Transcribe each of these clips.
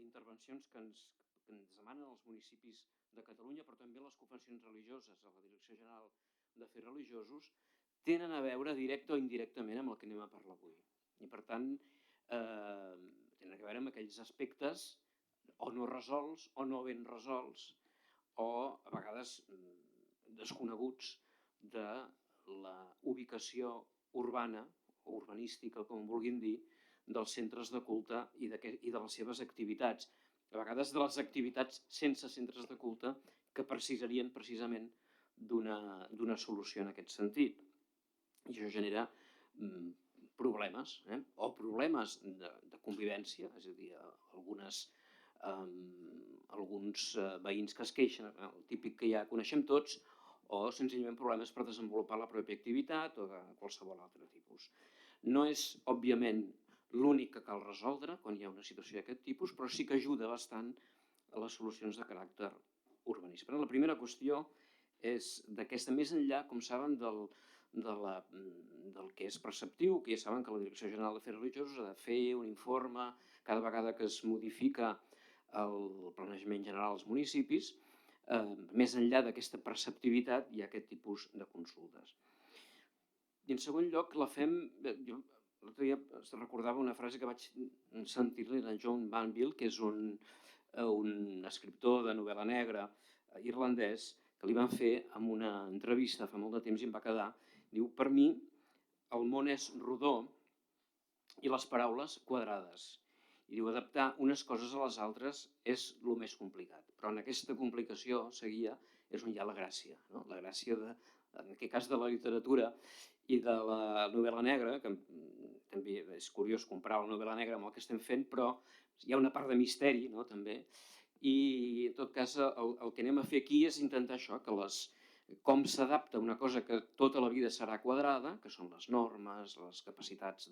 intervencions que ens demanen els municipis de Catalunya, però també les confessions religioses a la Direcció General d'Afers Religiosos, tenen a veure directe o indirectament amb el que anem a parlar avui. I, per tant, tenen a veure amb aquells aspectes o no resolts o no ben resolts o, a vegades, desconeguts de la ubicació urbana o urbanística, com vulguin dir, dels centres de culte i de les seves activitats. A vegades de les activitats sense centres de culte que precisarien precisament d'una solució en aquest sentit. I això genera problemes, o problemes de convivència, és a dir, alguns veïns que es queixen, el típic que ja coneixem tots, o senzillament problemes per desenvolupar la pròpia activitat o de qualsevol altre tipus. No és, òbviament, l'únic que cal resoldre quan hi ha una situació d'aquest tipus, però sí que ajuda bastant a les solucions de caràcter urbanístic. La primera qüestió és d'aquesta, més enllà, com saben, del que és preceptiu, que ja saben que la Direcció General d'Afers Religiosos ha de fer un informe cada vegada que es modifica el planejament general als municipis. Més enllà d'aquesta preceptivitat hi ha aquest tipus de consultes. I en segon lloc, la fem... L'altre dia es recordava una frase que vaig sentir-li de John Banville, que és un escriptor de novel·la negra irlandès, que li van fer en una entrevista fa molt de temps i em va quedar. Diu, per mi el món és rodó i les paraules quadrades. I diu, adaptar unes coses a les altres és el més complicat. Però en aquesta complicació, seguia, és on hi ha la gràcia. La gràcia, en aquest cas, de la literatura i de la novel·la negra, que també és curiós comparar la novel·la negra amb el que estem fent, però hi ha una part de misteri, també, i en tot cas el que anem a fer aquí és intentar això, com s'adapta una cosa que tota la vida serà quadrada, que són les normes, les capacitats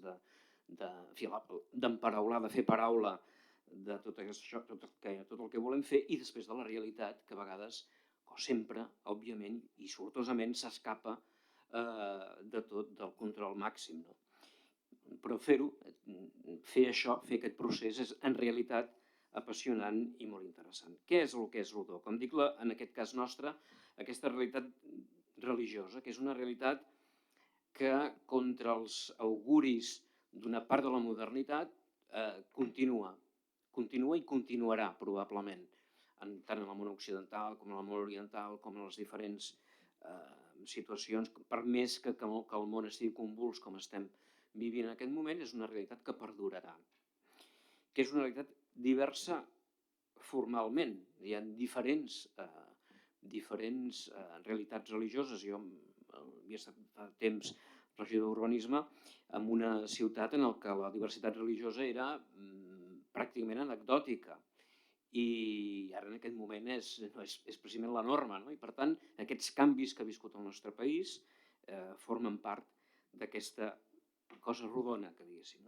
d'emparaular, de fer paraula, de tot això, tot el que volem fer, i després de la realitat, que a vegades, o sempre, òbviament, i sortosament, s'escapa de tot del control màxim. Però fer això, fer aquest procés, és en realitat apassionant i molt interessant. Què és el que és rodó? Com dic, en aquest cas nostre, aquesta realitat religiosa, que és una realitat que, contra els auguris d'una part de la modernitat, continua i continuarà, probablement, tant en el món occidental com en el món oriental, com en les diferents situacions, per més que el món estigui convuls com estem vivint en aquest moment, és una realitat que perdurarà, que és una realitat diversa formalment. Hi ha diferents realitats religioses. Jo havia estat fa temps regidor d'urbanisme en una ciutat en què la diversitat religiosa era pràcticament anecdòtica. I ara en aquest moment és precisament la norma. I per tant, aquests canvis que ha viscut el nostre país formen part d'aquesta cosa rodona, que diguéssim.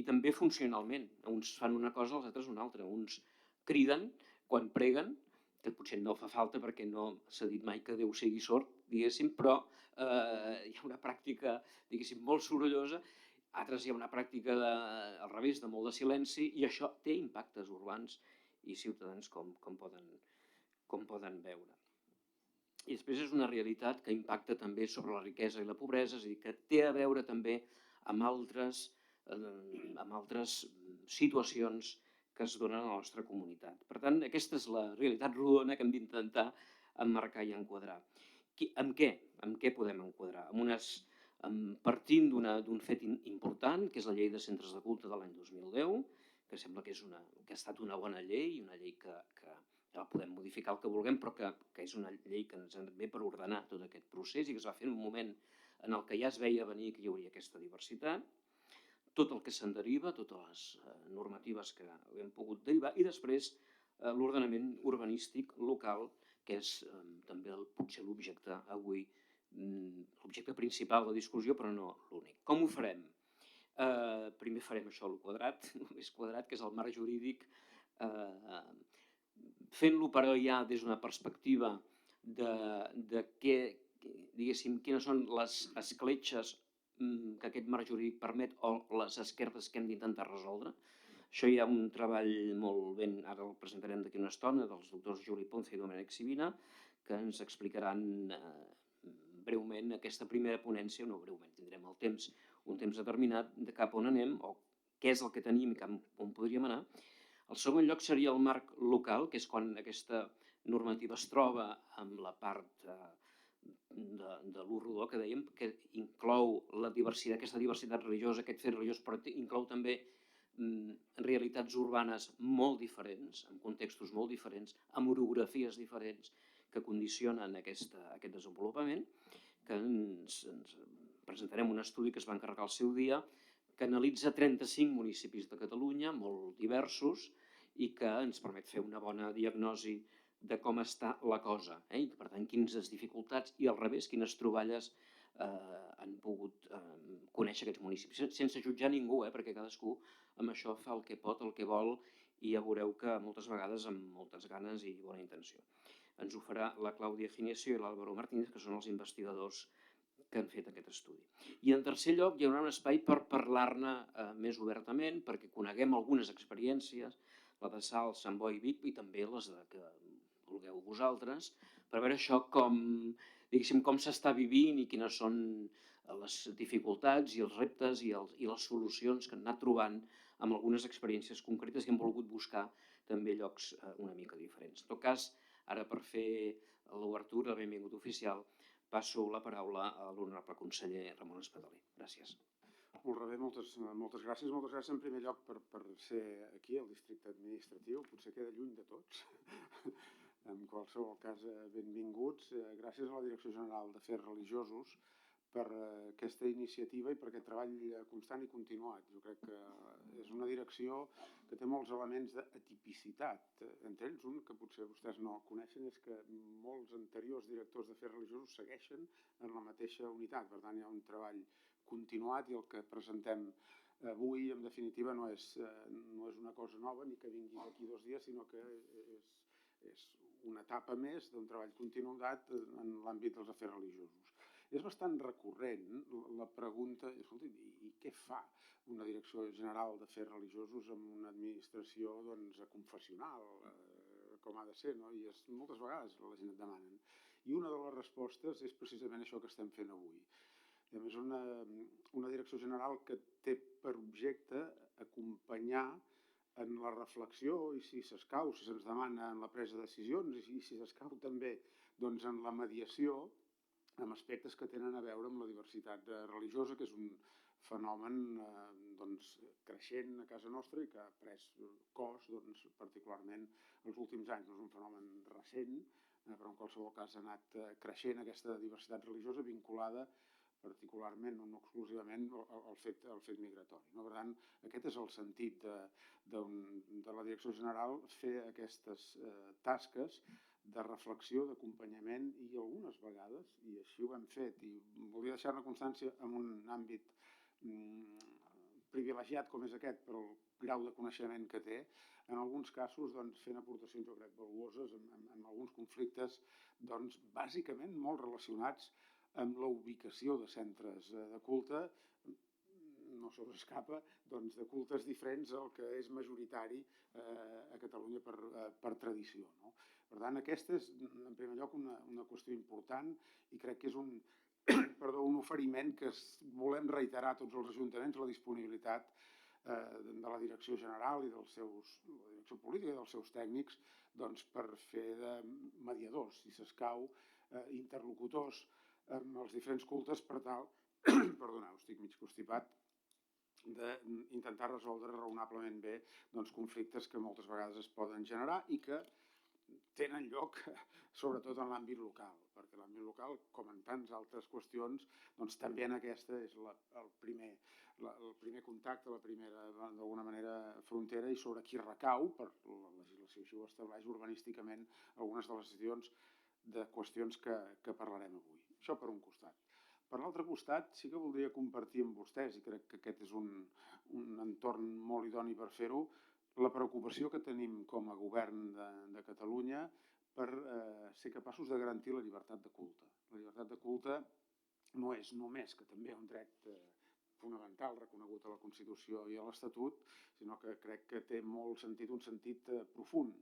I també funcionalment. Uns fan una cosa, els altres una altra. Uns criden quan preguen, que potser no fa falta perquè no s'ha dit mai que Déu sigui sord, diguéssim, però hi ha una pràctica, diguéssim, molt sorollosa. Altres hi ha una pràctica al revés, de molt de silenci, i això té impactes urbans i ciutadans com poden veure. I després és una realitat que impacta també sobre la riquesa i la pobresa, és a dir, que té a veure també amb altres situacions que es donen a la nostra comunitat. Per tant, aquesta és la realitat rodona que hem d'intentar emmarcar i enquadrar. Amb què? Amb què podem enquadrar? Partint d'un fet important, que és la llei de centres de culte de l'any 2010, que sembla que ha estat una bona llei, una llei que la podem modificar el que vulguem, però que és una llei que ens ve per ordenar tot aquest procés i que es va fer en un moment en el que ja es veia venir que hi hauria aquesta diversitat, tot el que se'n deriva, totes les normatives que hem pogut derivar, i després l'ordenament urbanístic local, que és també potser l'objecte avui, l'objecte principal de discussió, però no l'únic. Com ho farem? Primer farem això, el quadrat, el més quadrat, que és el marc jurídic, fent-lo però ja des d'una perspectiva de quines són les escletxes que aquest marc jurídic permet o les esquerdes que hem d'intentar resoldre. Això hi ha un treball molt ben, ara el presentarem d'aquí una estona, dels doctors Juli Ponce i Domènec Sivina, que ens explicaran breument aquesta primera ponència, no breument, tindrem el temps, un temps determinat de cap on anem o què és el que tenim i cap on podríem anar. El segon lloc seria el marc local, que és quan aquesta normativa es troba amb la part de l'ús rodó, que dèiem, que inclou la diversitat, aquesta diversitat religiosa, aquest fet religiós, però inclou també realitats urbanes molt diferents, amb contextos molt diferents, amb orografies diferents que condicionen aquest desenvolupament, que ens presentarem un estudi que es va encarregar al seu dia, que analitza 35 municipis de Catalunya, molt diversos, i que ens permet fer una bona diagnosi de com està la cosa, i per tant quines dificultats i al revés, quines troballes han pogut conèixer aquests municipis, sense jutjar ningú, perquè cadascú amb això fa el que pot, el que vol, i ja veureu que moltes vegades amb moltes ganes i bona intenció. Ens ho farà la Clàudia Ginesio i l'Álvaro Martínez, que són els investigadors que han fet aquest estudi. I en tercer lloc hi haurà un espai per parlar-ne més obertament, perquè coneguem algunes experiències, la de Salt, Sant Boi i Vic, i també les que vulgueu vosaltres, per veure això com s'està vivint i quines són les dificultats i els reptes i les solucions que han anat trobant amb algunes experiències concretes que hem volgut buscar també llocs una mica diferents. En tot cas, ara per fer l'obertura, el benvingut oficial, passo la paraula a l'honorable conseller Ramon Espadaler. Gràcies. Molt bé, moltes gràcies. Moltes gràcies en primer lloc per ser aquí, al districte administratiu. Potser queda lluny de tots. En qualsevol cas, benvinguts. Gràcies a la Direcció General d'Afers Religiosos per aquesta iniciativa i per aquest treball constant i continuat. Jo crec que és una direcció que té molts elements d'atipicitat. Entre ells, un que potser vostès no coneixen és que molts anteriors directors d'afers religiosos segueixen en la mateixa unitat. Per tant, hi ha un treball continuat i el que presentem avui, en definitiva, no és una cosa nova ni que vingui d'aquí 2 dies, sinó que és una etapa més d'un treball continuat en l'àmbit dels afers religiosos. És bastant recurrent la pregunta, escolta, i què fa una Direcció General d'Afers Religiosos amb una administració confessional, com ha de ser, no? I moltes vegades la gent et demanen. I una de les respostes és precisament això que estem fent avui. A més, una direcció general que té per objecte acompanyar en la reflexió i, si s'escau, si se'ns demana en la presa de decisions i si s'escau també en la mediació amb aspectes que tenen a veure amb la diversitat religiosa, que és un fenomen creixent a casa nostra i que ha pres cos particularment els últims anys. No és un fenomen recent, però en qualsevol cas ha anat creixent aquesta diversitat religiosa vinculada particularment, no exclusivament, al fet migratori. Per tant, aquest és el sentit de la Direcció General, fer aquestes tasques de reflexió, d'acompanyament i algunes vegades, i així ho hem fet, i volia deixar-ne constància en un àmbit privilegiat com és aquest per al grau de coneixement que té, en alguns casos fent aportacions, jo crec, valuoses en alguns conflictes bàsicament molt relacionats amb la ubicació de centres de culte, no se us escapa, de cultes diferents al que és majoritari a Catalunya per tradició. Per tant, aquesta és, en primer lloc, una qüestió important i crec que és un oferiment que volem reiterar a tots els ajuntaments, la disponibilitat de la Direcció General i de la Direcció Política i dels seus tècnics per fer de mediadors, si s'escau, interlocutors amb els diferents cultes per tal, perdoneu, estic mig constipat, d'intentar resoldre raonablement bé conflictes que moltes vegades es poden generar i que tenen lloc sobretot en l'àmbit local, perquè l'àmbit local, com en tants altres qüestions, també en aquesta és el primer contacte, la primera, d'alguna manera, frontera i sobre qui recau, per la legislació així ho estableix urbanísticament, algunes de les decisions de qüestions que parlarem avui. Això per un costat. Per l'altre costat, sí que voldria compartir amb vostès, i crec que aquest és un entorn molt idoni per fer-ho, la preocupació que tenim com a govern de Catalunya per ser capaços de garantir la llibertat de culte. La llibertat de culte no és només, que també un dret fonamental reconegut a la Constitució i a l'Estatut, sinó que crec que té molt sentit, un sentit profund.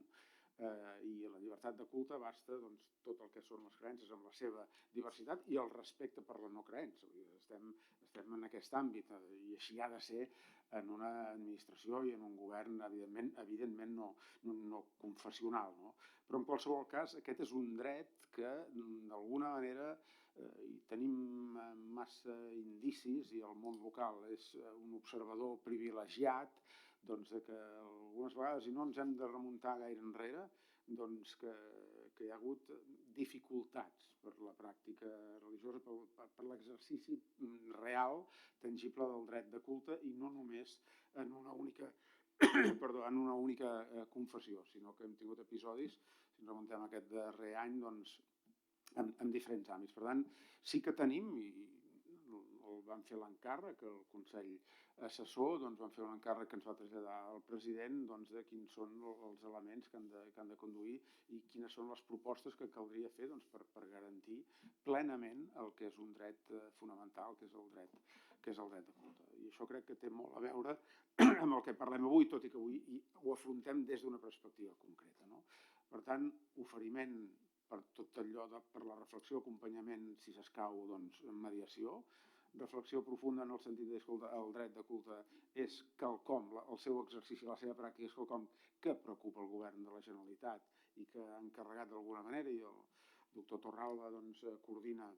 I la llibertat de culte abasta tot el que són les creences amb la seva diversitat i el respecte per la no creença. Estem en aquest àmbit i així ha de ser en una administració i en un govern evidentment no confessional. No? Però en qualsevol cas aquest és un dret que d'alguna manera hi tenim massa indicis i el món local és un observador privilegiat de que algunes vegades, i no ens hem de remuntar gaire enrere, que hi ha hagut dificultats per la pràctica religiosa, per l'exercici real, tangible del dret de culte i no només en una única en una única confessió, sinó que hem tingut episodis, si ens remuntem aquest darrer any, en diferents àmbits. Per tant, sí que tenim, i el vam fer l'encàrrec, el Consell Assessor vam fer un encàrrec que ens va traslladar el president de quins són els elements que han de conduir i quines són les propostes que caldria fer per garantir plenament el que és un dret fonamental, que és el dret de culte. I això crec que té molt a veure amb el que parlem avui, tot i que avui ho afrontem des d'una perspectiva concreta. No? Per tant, oferiment per tot allò, per la reflexió, acompanyament, si s'escau, mediació, reflexió profunda en el sentit que el dret de culte és quelcom, el seu exercici, la seva pràctica és quelcom que preocupa el govern de la Generalitat i que ha encarregat d'alguna manera, i el doctor Torralba coordina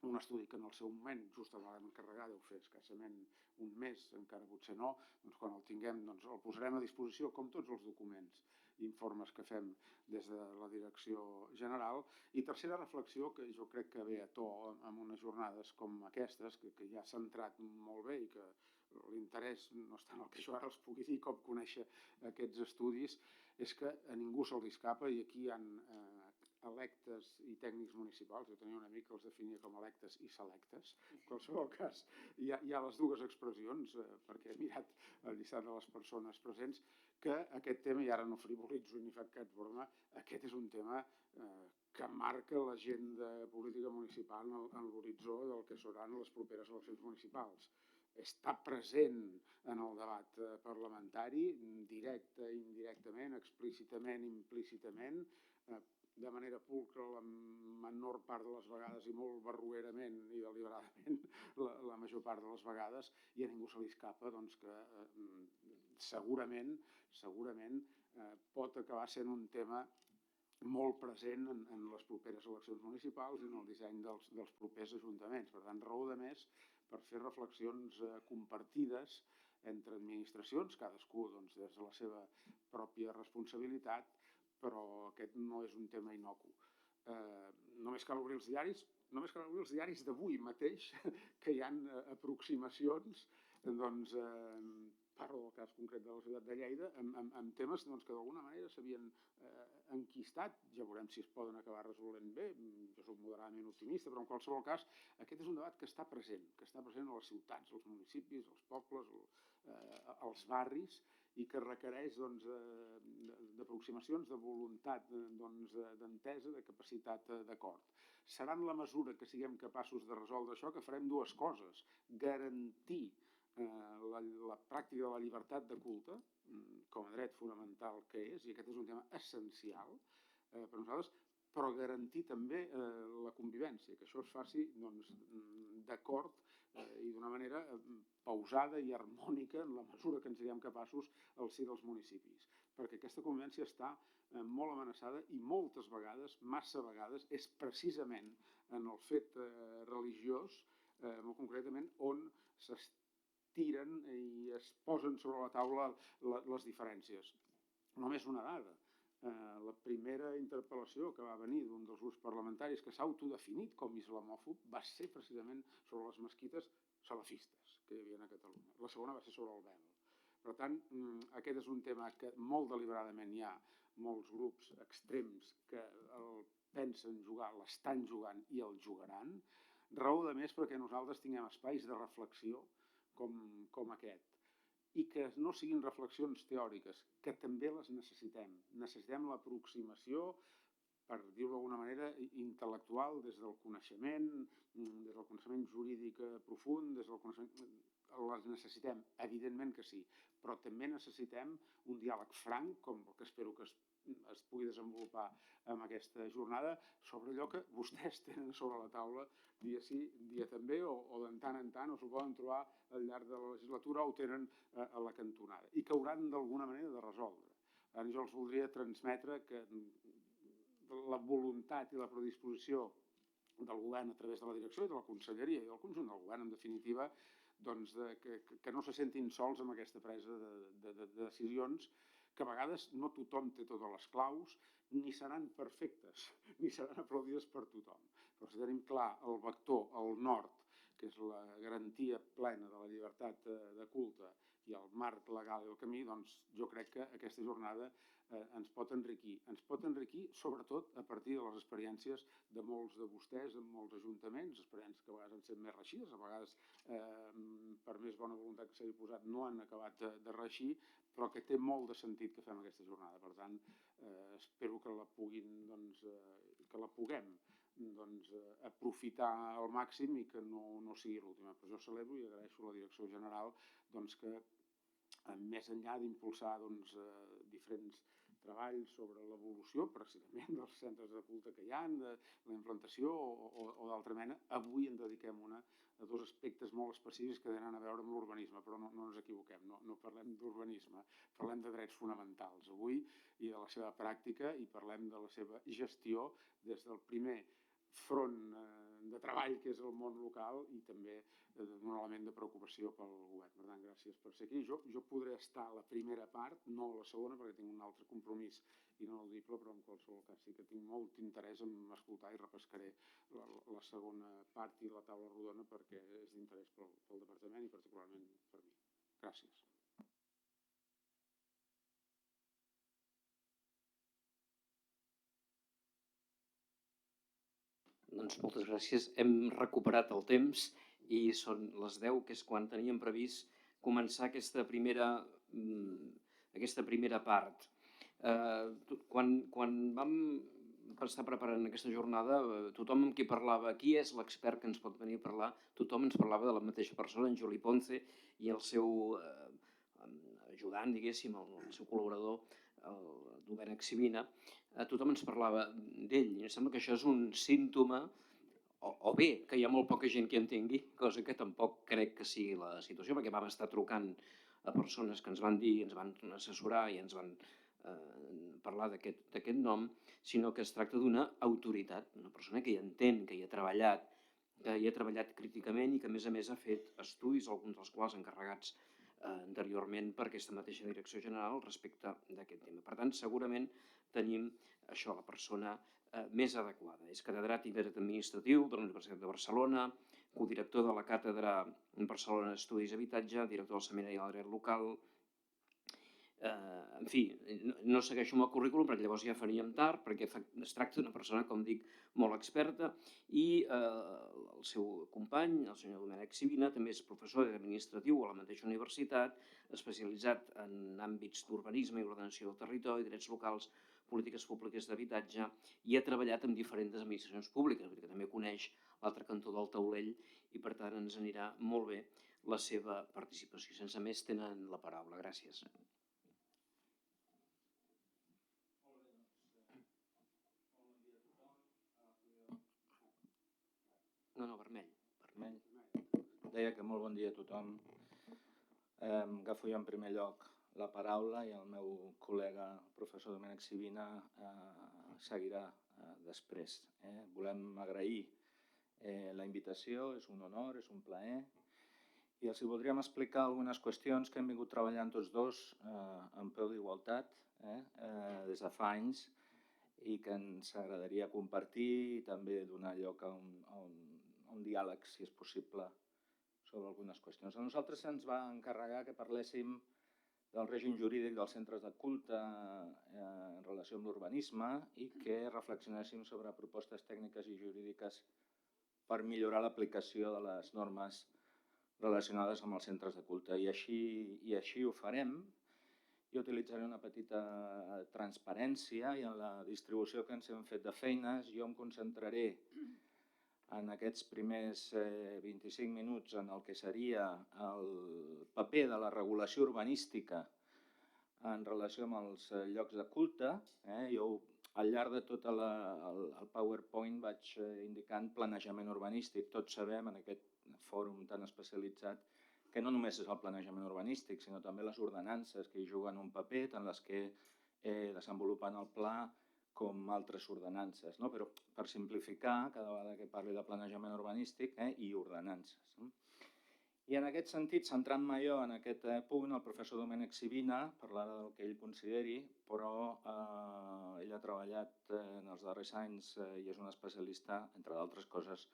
un estudi que en el seu moment, just el vam encarregar, deu fer escassament un mes, encara potser no, quan el tinguem el posarem a disposició, com tots els documents i informes que fem des de la Direcció General. I tercera reflexió, que jo crec que ve a to en unes jornades com aquestes, que ja s'ha centrat molt bé i que l'interès no està en el que jo ara els pugui dir com conèixer aquests estudis, és que a ningú se'ls escapa, i aquí hi ha electes i tècnics municipals. Jo tenia un amic que els definia com electes i selectes. En qualsevol cas, hi ha les dues expressions, perquè he mirat el llistat de les persones presents, que aquest tema, i ara no frivolitzo ni cap broma, aquest és un tema que marca l'agenda política municipal en l'horitzó del que seran les properes eleccions municipals. Està present en el debat parlamentari, directe, indirectament, explícitament, implícitament, de manera pulcra la menor part de les vegades i molt barroerament i deliberadament la major part de les vegades, i a ningú se li escapa que segurament pot acabar sent un tema molt present en les properes eleccions municipals i en el disseny dels propers ajuntaments. Per tant, raó de més per fer reflexions compartides entre administracions, cadascú des de la seva pròpia responsabilitat, però aquest no és un tema innocu. Només cal obrir els diaris d'avui mateix, que hi ha aproximacions, parlo del cas concret de la ciutat de Lleida, amb temes que d'alguna manera s'havien enquistat. Ja veurem si es poden acabar resolent bé. Jo soc moderadament optimista, però en qualsevol cas aquest és un debat que està present a les ciutats, als municipis, als pobles, als barris, i que requereix d'aproximacions, de voluntat, d'entesa, de capacitat d'acord. Serà en la mesura que siguem capaços de resoldre això que farem dues coses: garantir la pràctica de la llibertat de culte com a dret fonamental que és, i aquest és un tema essencial per nosaltres, però garantir també la convivència, que això es faci d'acord i d'una manera pausada i harmònica en la mesura que en siguem capaços al si dels municipis, perquè aquesta convivència està molt amenaçada i moltes vegades, massa vegades, és precisament en el fet religiós, molt concretament, on s'estiren i es posen sobre la taula les diferències. Només una dada. La primera interpel·lació que va venir d'un dels grups parlamentaris que s'ha autodefinit com islamòfob va ser precisament sobre les mesquites salafistes que hi havia a Catalunya. La segona va ser sobre el vel. Per tant, aquest és un tema que molt deliberadament hi ha molts grups extrems que el pensen jugar, l'estan jugant i el jugaran. Raó de més perquè nosaltres tinguem espais de reflexió com aquest, i que no siguin reflexions teòriques, que també les necessitem. Necessitem l'aproximació, per dir-ho d'alguna manera, intel·lectual, des del coneixement jurídic profund, des del coneixement les necessitem, evidentment que sí, però també necessitem un diàleg franc, com el que espero que es pugui desenvolupar en aquesta jornada, sobre allò que vostès tenen sobre la taula dia sí, dia també, o de tant en tant, o s'ho poden trobar al llarg de la legislatura o ho tenen a la cantonada, i que hauran d'alguna manera de resoldre. Ara jo els voldria transmetre que la voluntat i la predisposició del govern a través de la direcció i de la conselleria i del conjunt del govern, en definitiva, doncs que no se sentin sols amb aquesta presa de decisions, que a vegades no tothom té totes les claus, ni seran perfectes, ni seran aplaudides per tothom. Però si tenim clar el vector, el nord, que és la garantia plena de la llibertat de culte i el marc legal i el camí, doncs jo crec que aquesta jornada ens pot enriquir. Ens pot enriquir sobretot a partir de les experiències de molts de vostès en molts ajuntaments, experiències que a vegades han estat més reeixides, a vegades per més bona voluntat que s'hagi posat no han acabat de reeixir, però que té molt de sentit que fem aquesta jornada. Per tant, espero que la puguem aprofitar al màxim i que no sigui l'última. Però jo celebro i agraeixo a la direcció general que més enllà d'impulsar diferents treballs sobre l'evolució, precisament, dels centres de culte que hi ha, de la implantació o d'altra mena, avui en dediquem a dos aspectes molt específics que tenen a veure amb l'urbanisme, però no ens equivoquem, no parlem d'urbanisme, parlem de drets fonamentals avui i de la seva pràctica i parlem de la seva gestió des del primer front de treball que és el món local i també un element de preocupació pel govern. Per tant, gràcies per ser aquí. Jo podré estar a la primera part, no a la segona, perquè tinc un altre compromís ineludible, però en qualsevol cas sí que tinc molt interès en escoltar i repescaré la segona part i la taula rodona perquè és d'interès pel departament i particularment per mi. Gràcies. Doncs moltes gràcies. Hem recuperat el temps i són les 10, que és quan teníem previst començar aquesta primera part. Quan vam estar preparant aquesta jornada, tothom amb qui parlava, qui és l'expert que ens pot venir a parlar, tothom ens parlava de la mateixa persona, en Juli Ponce, i el seu ajudant, diguéssim, el seu col·laborador, el Domènec Sivina, tothom ens parlava d'ell. I em sembla que això és un símptoma, o bé, que hi ha molt poca gent que entengui, cosa que tampoc crec que sigui la situació, perquè vam estar trucant a persones que ens van dir, ens van assessorar i ens van parlar d'aquest nom, sinó que es tracta d'una autoritat, una persona que hi entén, que hi ha treballat críticament i que, a més, ha fet estudis, alguns dels quals encarregats anteriorment per aquesta mateixa direcció general respecte d'aquest tema. Per tant, segurament tenim això, la persona més adequada. És catedràtic de dret administratiu de la Universitat de Barcelona, codirector de la càtedra Barcelona d'Estudis d'Habitatge, director del Seminari del Dret Local. En fi, no segueixo amb el currículum perquè llavors ja faríem tard, perquè es tracta d'una persona, com dic, molt experta, i el seu company, el senyor Domènec Sivina, també és professor administratiu a la mateixa universitat, especialitzat en àmbits d'urbanisme i ordenació del territori, drets locals, polítiques públiques d'habitatge, i ha treballat en diferents administracions públiques, perquè també coneix l'altre cantó del taulell i, per tant, ens anirà molt bé la seva participació. Sense més, tenen la paraula. Gràcies. No, vermell. Deia que molt bon dia a tothom. Agafo jo en primer lloc la paraula i el meu col·lega, el professor Domènec Sivina, seguirà després. Volem agrair la invitació, és un honor, és un plaer, i els voldríem explicar algunes qüestions que hem vingut treballant tots dos en peu d'igualtat des de fa anys i que ens agradaria compartir i també donar lloc a un diàleg, si és possible, sobre algunes qüestions. A nosaltres se'ns va encarregar que parléssim del règim jurídic dels centres de culte en relació amb l'urbanisme i que reflexionéssim sobre propostes tècniques i jurídiques per millorar l'aplicació de les normes relacionades amb els centres de culte. I així ho farem. Jo utilitzaré una petita transparència i en la distribució que ens hem fet de feines jo em concentraré en aquests primers 25 minuts en el que seria el paper de la regulació urbanística en relació amb els llocs de culte. Jo al llarg de tot el PowerPoint vaig indicant planejament urbanístic. Tots sabem en aquest fòrum tan especialitzat que no només és el planejament urbanístic, sinó també les ordenances que hi juguen un paper, tant les que desenvolupen el pla com altres ordenances, no? Però per simplificar, cada vegada que parli de planejament urbanístic i ordenances. I en aquest sentit, centrant-me jo en aquest punt, el professor Domènec Sivina parlarà del que ell consideri, però ell ha treballat en els darrers anys i és un especialista, entre d'altres coses,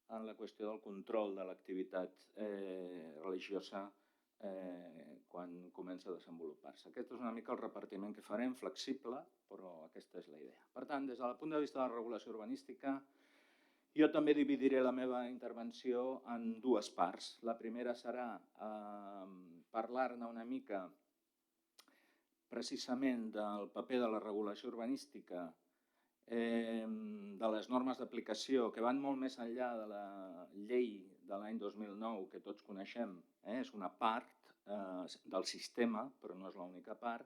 en la qüestió del control de l'activitat religiosa quan comença a desenvolupar-se. Aquest és una mica el repartiment que farem, flexible, però aquesta és la idea. Per tant, des del punt de vista de la regulació urbanística, jo també dividiré la meva intervenció en dues parts. La primera serà parlar-ne una mica precisament del paper de la regulació urbanística, de les normes d'aplicació que van molt més enllà de la llei de l'any 2009 que tots coneixem. És una part del sistema, però no és l'única part.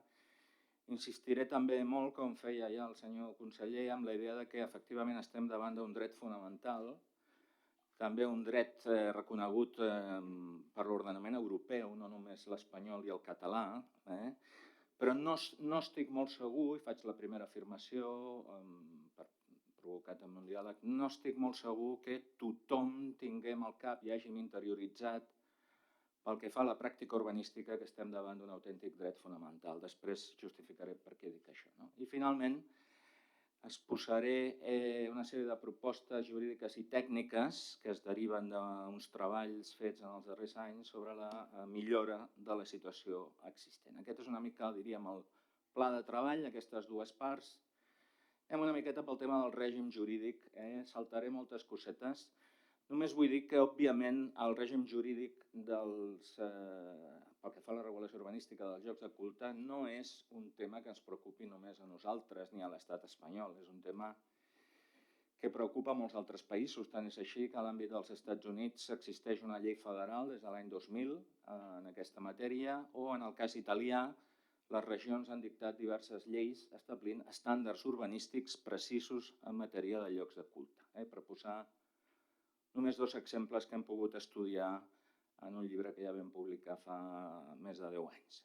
Insistiré també molt, com feia ja el senyor conseller, amb la idea que efectivament estem davant d'un dret fonamental, també un dret reconegut per l'ordenament europeu, no només l'espanyol i el català, però no estic molt segur, i faig la primera afirmació per provocar també un diàleg, no estic molt segur que tothom tinguem al cap i hàgim interioritzat pel que fa a la pràctica urbanística que estem davant d'un autèntic dret fonamental. Després justificaré per què dic això. I finalment exposaré una sèrie de propostes jurídiques i tècniques que es deriven d'uns treballs fets en els darrers anys sobre la millora de la situació existent. Aquest és una mica, diríem, el pla de treball, aquestes dues parts. Anem una miqueta pel tema del règim jurídic. Saltaré moltes cosetes. Només vull dir que, òbviament, el règim jurídic pel que fa a la regulació urbanística dels llocs de culte no és un tema que ens preocupi només a nosaltres ni a l'estat espanyol. És un tema que preocupa molts altres països. Tant és així que a l'àmbit dels Estats Units existeix una llei federal des de l'any 2000 en aquesta matèria, o en el cas italià les regions han dictat diverses lleis establint estàndards urbanístics precisos en matèria de llocs de culte. Per posar només dos exemples que hem pogut estudiar en un llibre que ja vam publicar fa més de 10 anys.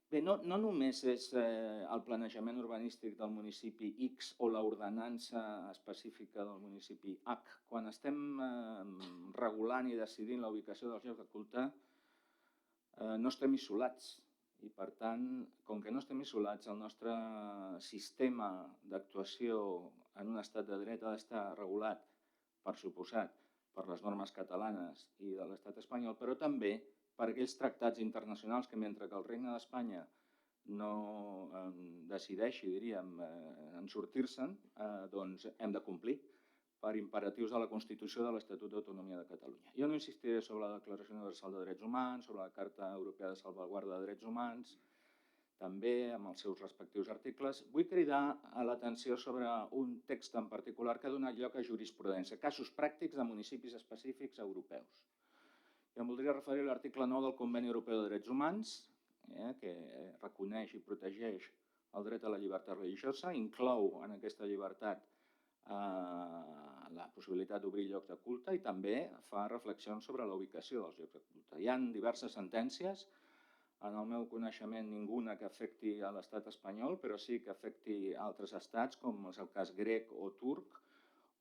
Bé, no només és el planejament urbanístic del municipi X o l'ordenança específica del municipi H. Quan estem regulant i decidint la ubicació dels llocs de culte, no estem isolats. I, per tant, com que no estem isolats, el nostre sistema d'actuació en un estat de dret ha d'estar regulat, per suposat, per les normes catalanes i de l'estat espanyol, però també per aquells tractats internacionals que, mentre que el Regne d'Espanya no decideixi, diríem, en sortir-se'n, doncs hem de complir per imperatius de la Constitució de l'Estatut d'Autonomia de Catalunya. Jo no insistiré sobre la Declaració Universal de Drets Humans, sobre la Carta Europea de Salvaguarda de Drets Humans, també amb els seus respectius articles. Vull cridar l'atenció sobre un text en particular que ha donat lloc a jurisprudència, casos pràctics de municipis específics europeus. I em voldria referir a l'article 9 del Conveni Europeu de Drets Humans, que reconeix i protegeix el dret a la llibertat religiosa, inclou en aquesta llibertat la possibilitat d'obrir llocs de culte i també fa reflexions sobre la ubicació dels llocs de culte. Hi ha diverses sentències, en el meu coneixement ninguna que afecti a l'estat espanyol, però sí que afecti altres estats, com és el cas grec o turc,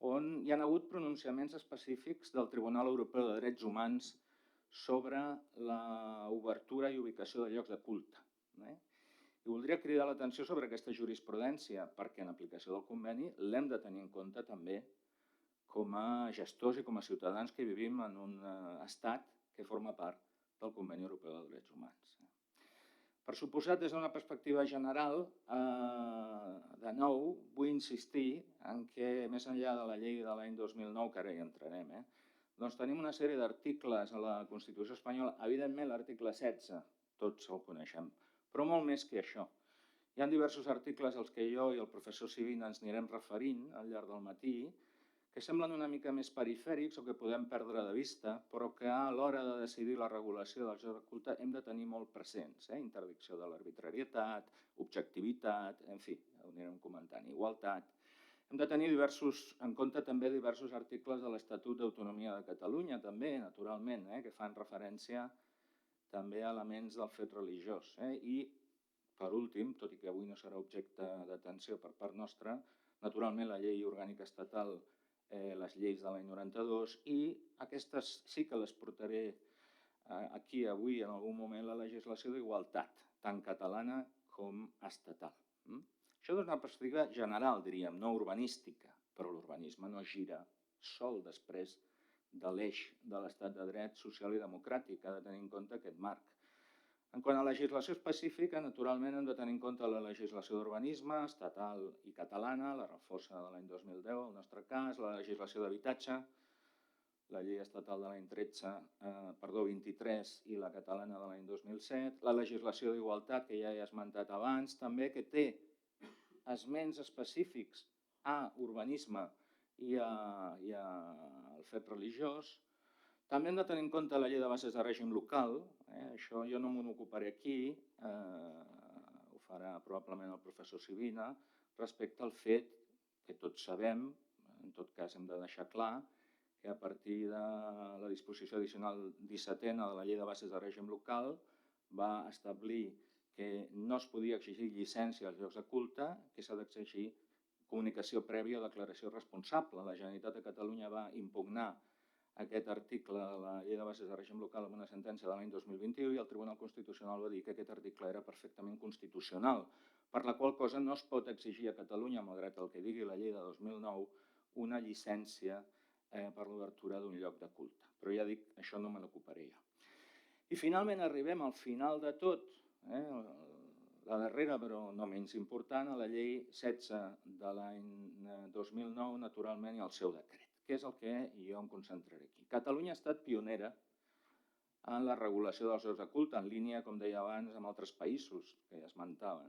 on hi ha hagut pronunciaments específics del Tribunal Europeu de Drets Humans sobre l'obertura i ubicació de llocs de culte. I voldria cridar l'atenció sobre aquesta jurisprudència perquè en aplicació del conveni l'hem de tenir en compte també com a gestors i com a ciutadans que vivim en un estat que forma part del Conveni Europeu de Drets Humans. Per suposat, des d'una perspectiva general, de nou, vull insistir en que, més enllà de la llei de l'any 2009, que ara hi entrarem, doncs tenim una sèrie d'articles a la Constitució espanyola, evidentment l'article 16, tots el coneixem, però molt més que això. Hi ha diversos articles als que jo i el professor Sivina ens anirem referint al llarg del matí, que semblen una mica més perifèrics o que podem perdre de vista, però que a l'hora de decidir la regulació dels jocs de culte hem de tenir molt presents. Interdicció de l'arbitrarietat, objectivitat, en fi, ho anirem comentant, igualtat. Hem de tenir en compte també diversos articles de l'Estatut d'Autonomia de Catalunya, també, naturalment, que fan referència també a elements del fet religiós. I, per últim, tot i que avui no serà objecte d'atenció per part nostra, naturalment la llei orgànica estatal, les lleis de l'any 92, i aquestes sí que les portaré aquí avui en algun moment, la legislació d'igualtat, tant catalana com estatal. Això és una perspectiva general, diríem, no urbanística, però l'urbanisme no gira sol després de l'eix de l'estat de dret social i democràtic, ha de tenir en compte aquest marc. En quant a legislació específica, naturalment hem de tenir en compte la legislació d'urbanisme estatal i catalana, la refosa de l'any 2010, en el nostre cas, la legislació d'habitatge, la llei estatal de l'any 23 i la catalana de l'any 2007, la legislació d'igualtat, que ja he esmentat abans, també que té esments específics a urbanisme i al fet religiós. També hem de tenir en compte la llei de bases de règim local, això jo no m'ho ocuparé aquí, ho farà probablement el professor Sivina, respecte al fet que tots sabem, en tot cas hem de deixar clar, que a partir de la disposició addicional 17a de la llei de bases de règim local va establir que no es podia exigir llicència als llocs de culte, que s'ha d'exigir comunicació prèvia o declaració responsable. La Generalitat de Catalunya va impugnar aquest article de la llei de bases de règim local amb una sentència de l'any 2021 i el Tribunal Constitucional va dir que aquest article era perfectament constitucional, per la qual cosa no es pot exigir a Catalunya, malgrat el que digui la llei de 2009, una llicència per l'obertura d'un lloc de culte. Però ja dic, això no me n'ocuparé jo. I finalment arribem al final de tot, la darrera però no menys important, a la llei 16 de l'any 2009, naturalment, i el seu decret, que és el que jo em concentraré aquí. Catalunya ha estat pionera en la regulació dels llocs de culte, en línia, com deia abans, amb altres països que ja esmentava.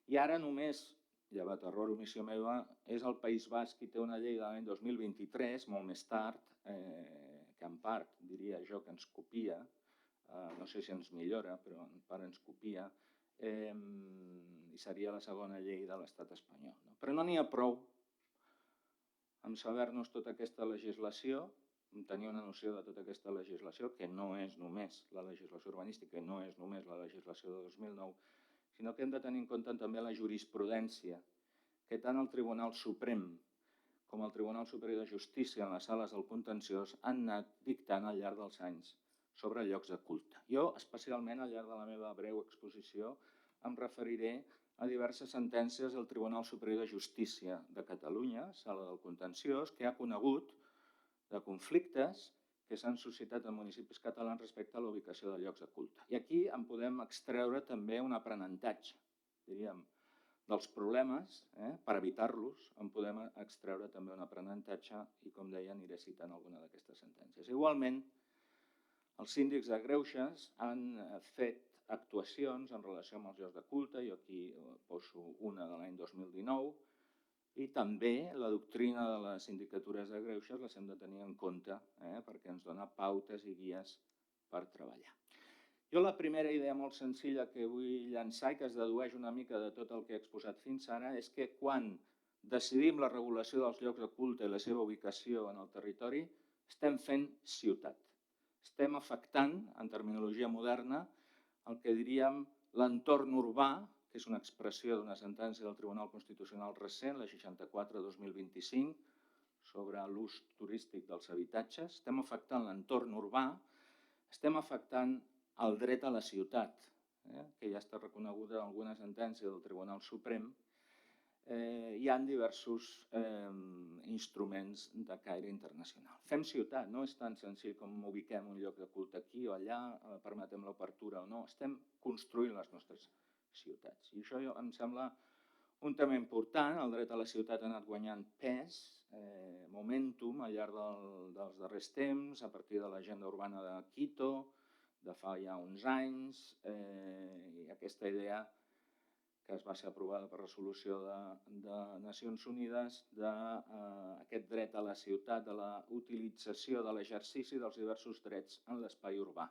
I ara només, llevat error o omissió meva, és el País Basc qui té una llei de l'any 2023, molt més tard, que en part, diria jo, que ens copia, no sé si ens millora, però en part ens copia, i seria la segona llei de l'estat espanyol. Però no n'hi ha prou amb saber-nos tota aquesta legislació, tenir una noció de tota aquesta legislació, que no és només la legislació urbanística, no és només la legislació de 2009, sinó que hem de tenir en compte també la jurisprudència que tant el Tribunal Suprem com el Tribunal Superior de Justícia en les sales del contenciós han anat dictant al llarg dels anys sobre llocs de culte. Jo, especialment, al llarg de la meva breu exposició, em referiré a diverses sentències del Tribunal Superior de Justícia de Catalunya, sala del contenciós, que ha conegut de conflictes que s'han suscitat en municipis catalans respecte a la ubicació de llocs de culte. I aquí en podem extreure també un aprenentatge, diríem, dels problemes, per evitar-los, en podem extreure també un aprenentatge i, com deia, aniré citant alguna d'aquestes sentències. Igualment, els síndics de greuges han fet actuacions en relació amb els llocs de culte, jo aquí poso una de l'any 2019, i també la doctrina de les sindicatures de greuges les hem de tenir en compte perquè ens dona pautes i guies per treballar. Jo la primera idea molt senzilla que vull llançar i que es dedueix una mica de tot el que he exposat fins ara és que quan decidim la regulació dels llocs de culte i la seva ubicació en el territori estem fent ciutat. Estem afectant, en terminologia moderna, el que diríem l'entorn urbà, que és una expressió d'una sentència del Tribunal Constitucional recent, la 64/2025, sobre l'ús turístic dels habitatges. Estem afectant l'entorn urbà, estem afectant el dret a la ciutat, que ja està reconeguda en alguna sentència del Tribunal Suprem. Hi ha diversos instruments de caire internacional. Fem ciutat, no és tan senzill com ubiquem un lloc de culte aquí o allà, permetem l'obertura o no, estem construint les nostres ciutats. I això em sembla un tema important. El dret a la ciutat ha anat guanyant pes, momentum al llarg dels darrers temps, a partir de l'agenda urbana de Quito, de fa ja uns anys, i aquesta idea que es va ser aprovada per resolució de Nacions Unides, d'aquest dret a la ciutat, de la utilització, de l'exercici dels diversos drets en l'espai urbà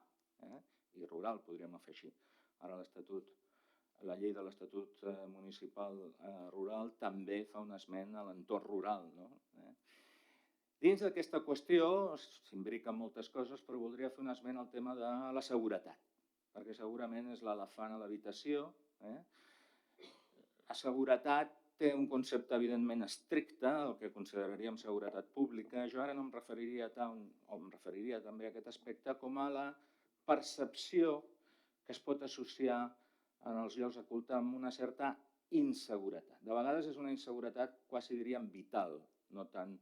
i rural, podríem afegir. Ara la llei de l'Estatut Municipal Rural també fa un esment a l'entorn rural. Dins d'aquesta qüestió s'imbriquen moltes coses, però voldria fer un esment al tema de la seguretat, perquè segurament és l'elefant a l'habitació. La seguretat té un concepte evidentment estricte, el que consideraríem seguretat pública. Jo ara no em referiria tant, o em referiria també a aquest aspecte, com a la percepció que es pot associar en els llocs de culte amb una certa inseguretat. De vegades és una inseguretat quasi diríem vital, no tant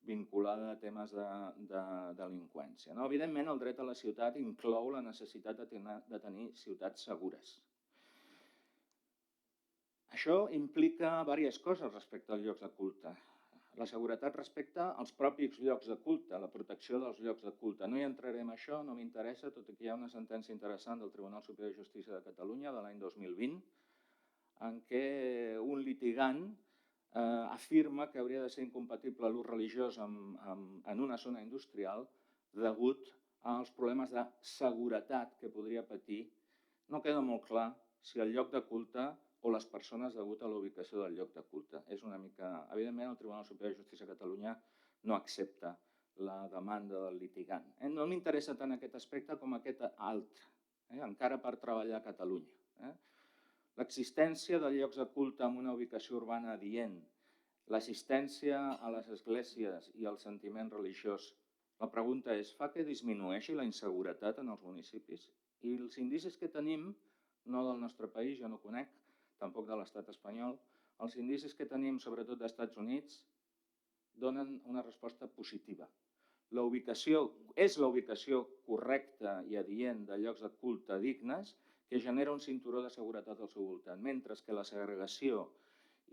vinculada a temes de delinqüència. Evidentment, el dret a la ciutat inclou la necessitat de tenir ciutats segures. Això implica diverses coses respecte als llocs de culte. La seguretat respecte als propis llocs de culte, la protecció dels llocs de culte. No hi entraré en això, no m'interessa, tot i que hi ha una sentència interessant del Tribunal Superior de Justícia de Catalunya de l'any 2020, en què un litigant afirma que hauria de ser incompatible l'ús religiós en una zona industrial degut als problemes de seguretat que podria patir. No queda molt clar si el lloc de culte o les persones degut a la ubicació del lloc de culte. És una mica... Evidentment, el Tribunal Superior de Justícia de Catalunya no accepta la demanda del litigant. No m'interessa tant aquest aspecte com aquest altre, encara per treballar a Catalunya. L'existència de llocs de culte en una ubicació urbana adient, l'assistència a les esglésies i el sentiment religiós. La pregunta és, fa que disminueixi la inseguretat en els municipis? I els indicis que tenim, no del nostre país, jo no conec, tampoc de l'estat espanyol, els indicis que tenim, sobretot dels Estats Units, donen una resposta positiva. La ubicació és la ubicació correcta i adient de llocs de culte dignes que genera un cinturó de seguretat al seu voltant, mentre que la segregació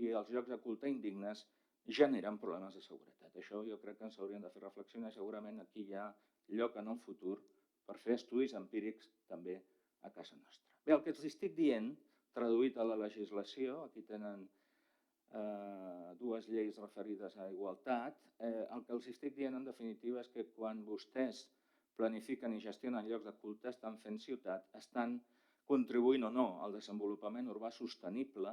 i els llocs de culte indignes generen problemes de seguretat. Això jo crec que ens haurien de fer reflexionar i segurament aquí hi ha lloc en el futur per fer estudis empírics també a casa nostra. Bé, el que els estic dient, traduït a la legislació, aquí tenen dues lleis referides a igualtat, el que els estic dient en definitiva és que quan vostès planifiquen i gestionen llocs de culte estan fent ciutat, estan contribuint o no al desenvolupament urbà sostenible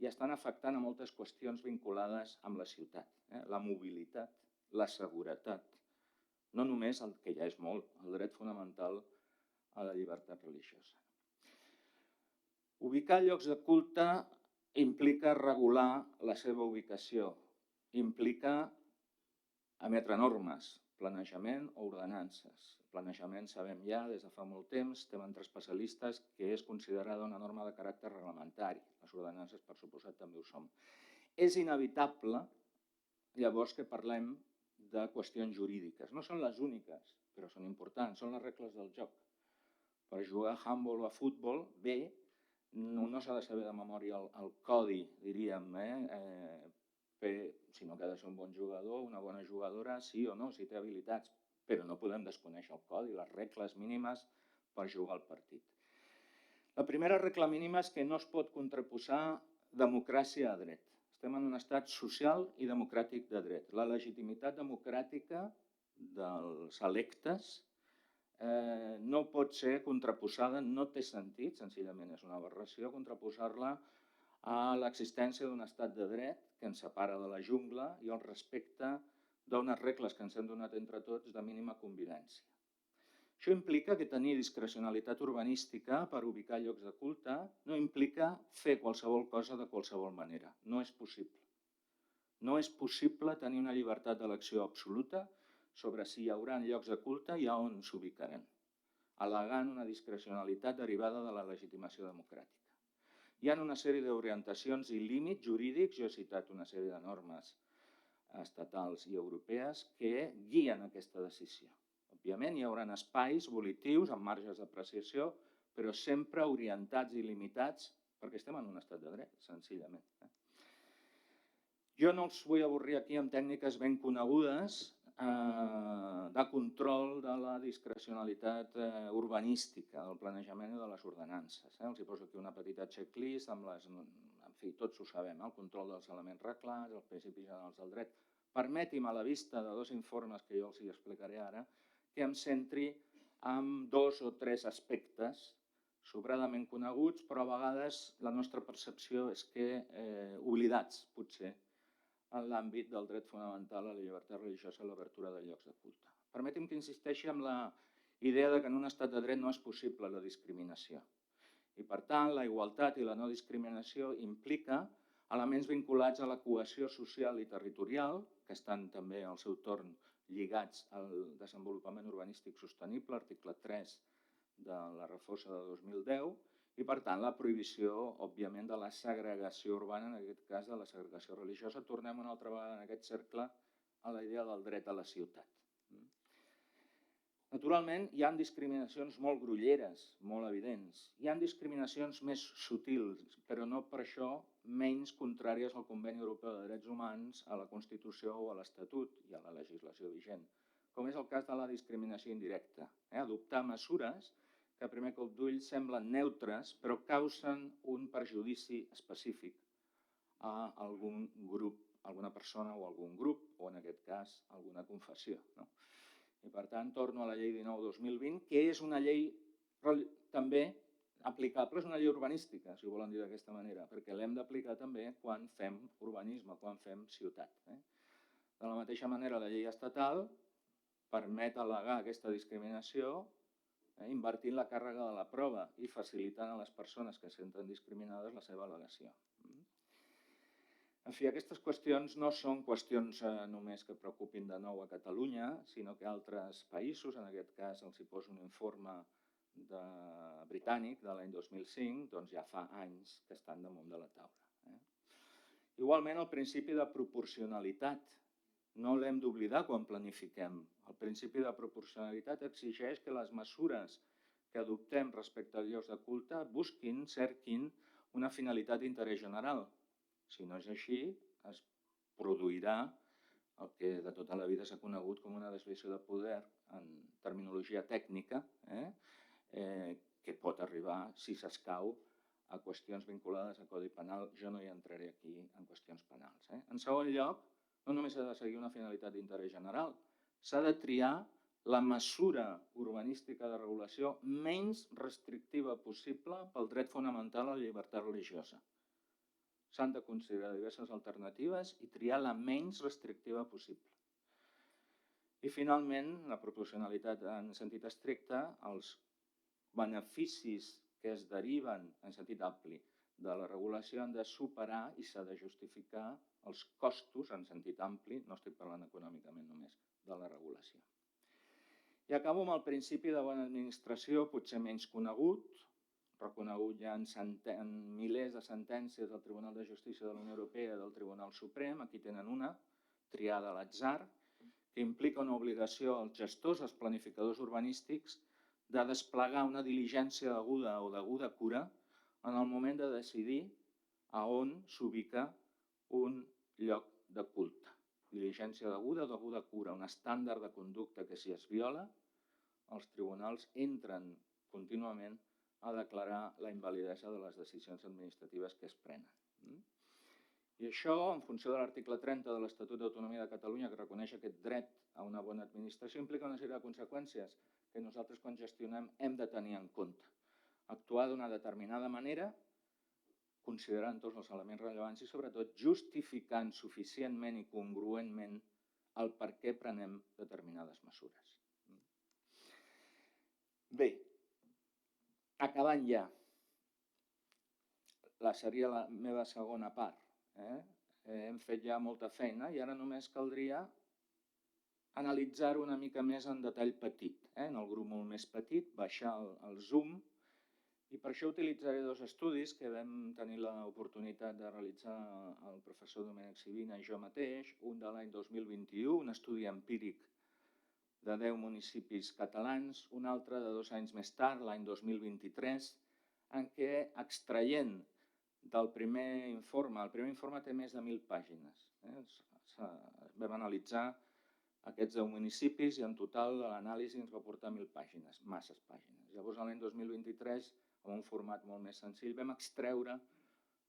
i estan afectant a moltes qüestions vinculades amb la ciutat, la mobilitat, la seguretat, no només el que ja és molt, el dret fonamental a la llibertat religiosa. Ubicar llocs de culte implica regular la seva ubicació, implica emetre normes, planejament o ordenances. Planejament sabem ja des de fa molt temps, estem entre especialistes, que és considerada una norma de caràcter reglamentari. Les ordenances, per suposat, també ho són. És inevitable, llavors, que parlem de qüestions jurídiques. No són les úniques, però són importants, són les regles del joc. Per jugar a handbol o a futbol, bé, no s'ha de saber de memòria el codi, diríem, si no que ha de ser un bon jugador, una bona jugadora, sí o no, si té habilitats, però no podem desconèixer el codi, les regles mínimes per jugar al partit. La primera regla mínima és que no es pot contraposar democràcia a dret. Estem en un estat social i democràtic de dret. La legitimitat democràtica dels electes no pot ser contraposada, no té sentit, senzillament és una aberració, contraposar-la a l'existència d'un estat de dret que ens separa de la jungla i el respecte d'unes regles que ens hem donat entre tots de mínima convivència. Això implica que tenir discrecionalitat urbanística per ubicar llocs de culte no implica fer qualsevol cosa de qualsevol manera. No és possible. No és possible tenir una llibertat d'elecció absoluta sobre si hi haurà llocs de culte i a on s'ubicaran, al·legant una discrecionalitat derivada de la legitimació democràtica. Hi ha una sèrie d'orientacions i límits jurídics, jo he citat una sèrie de normes estatals i europees que guien aquesta decisió. Òbviament hi haurà espais volitius amb marges d'apreciació, però sempre orientats i limitats perquè estem en un estat de dret, senzillament. Jo no els vull avorrir aquí amb tècniques ben conegudes de control de la discrecionalitat urbanística, del planejament i de les ordenances. Els poso aquí una petita checklist amb les fi, tots ho sabem, el control dels elements reglats, els principis generals del dret. Permeti'm, a la vista de 2 informes que jo els hi explicaré ara, que em centri en 2 o 3 aspectes sobradament coneguts, però a vegades la nostra percepció és que oblidats, potser, en l'àmbit del dret fonamental a la llibertat religiosa i l'obertura de llocs de culte. Permeti'm que insisteixi en la idea de que en un estat de dret no és possible la discriminació. I, per tant, la igualtat i la no discriminació implica elements vinculats a la cohesió social i territorial, que estan també al seu torn lligats al desenvolupament urbanístic sostenible, article 3 de la reforça de 2010, i, per tant, la prohibició, òbviament, de la segregació urbana, en aquest cas de la segregació religiosa. Tornem una altra vegada en aquest cercle a la idea del dret a la ciutat. Naturalment, hi ha discriminacions molt grolleres, molt evidents. Hi ha discriminacions més sutils, però no per això menys contràries al Conveni Europeu de Drets Humans, a la Constitució o a l'Estatut i a la legislació vigent, com és el cas de la discriminació indirecta. Adoptar mesures que a primer cop d'ull semblen neutres, però causen un perjudici específic a algun grup, alguna persona o algun grup, o en aquest cas alguna confessió. I, per tant, torno a la llei 19/2020, que és una llei també aplicable, és una llei urbanística, si ho volen dir d'aquesta manera, perquè l'hem d'aplicar també quan fem urbanisme, quan fem ciutat. De la mateixa manera, la llei estatal permet al·legar aquesta discriminació invertint la càrrega de la prova i facilitant a les persones que se senten discriminades la seva al·legació. En fi, aquestes qüestions no són qüestions només que preocupin de nou a Catalunya, sinó que altres països, en aquest cas els hi poso un informe britànic de l'any 2005, doncs ja fa anys que estan damunt de la taula. Igualment, el principi de proporcionalitat no l'hem d'oblidar quan planifiquem. El principi de proporcionalitat exigeix que les mesures que adoptem respecte als llocs de culte cerquin una finalitat d'interès general. Si no és així, es produirà el que de tota la vida s'ha conegut com una desviació de poder en terminologia tècnica, que pot arribar, si s'escau, a qüestions vinculades al Codi Penal. Jo no hi entraré aquí en qüestions penals. En segon lloc, no només s'ha de seguir una finalitat d'interès general, s'ha de triar la mesura urbanística de regulació menys restrictiva possible pel dret fonamental a la llibertat religiosa. S'han de considerar diverses alternatives i triar la menys restrictiva possible. I, finalment, la proporcionalitat en sentit estricte, els beneficis que es deriven en sentit ampli de la regulació han de superar i s'ha de justificar els costos en sentit ampli, no estic parlant econòmicament només, de la regulació. I acabo amb el principi de bona administració, potser menys conegut, reconegut ja en milers de sentències del Tribunal de Justícia de la Unió Europea i del Tribunal Suprem. Aquí tenen una, triada a l'atzar, que implica una obligació als gestors, als planificadors urbanístics, de desplegar una diligència deguda o deguda cura en el moment de decidir a on s'ubica un lloc de culte. Diligència deguda o deguda cura, un estàndard de conducta que, si es viola, els tribunals entren contínuament a declarar la invalidesa de les decisions administratives que es prenen. I això, en funció de l'article 30 de l'Estatut d'Autonomia de Catalunya, que reconeix aquest dret a una bona administració, implica una sèrie de conseqüències que nosaltres, quan gestionem, hem de tenir en compte. Actuar d'una determinada manera, considerant tots els elements rellevants i, sobretot, justificant suficientment i congruentment el per què prenem determinades mesures. Bé, acabant ja, seria la meva segona part. Hem fet ja molta feina i ara només caldria analitzar-ho una mica més en detall petit, en el grup molt més petit, baixar el zoom, i per això utilitzaré 2 estudis que vam tenir l'oportunitat de realitzar el professor Domènec Sivina i jo mateix, un de l'any 2021, un estudi empíric de 10 municipis catalans, un altre de 2 anys més tard, l'any 2023, en què, extraient del primer informe, el primer informe té més de 1.000 pàgines, vam analitzar aquests 10 municipis i en total l'anàlisi ens va portar 1.000 pàgines, masses pàgines. Llavors, l'any 2023, amb un format molt més senzill, vam extreure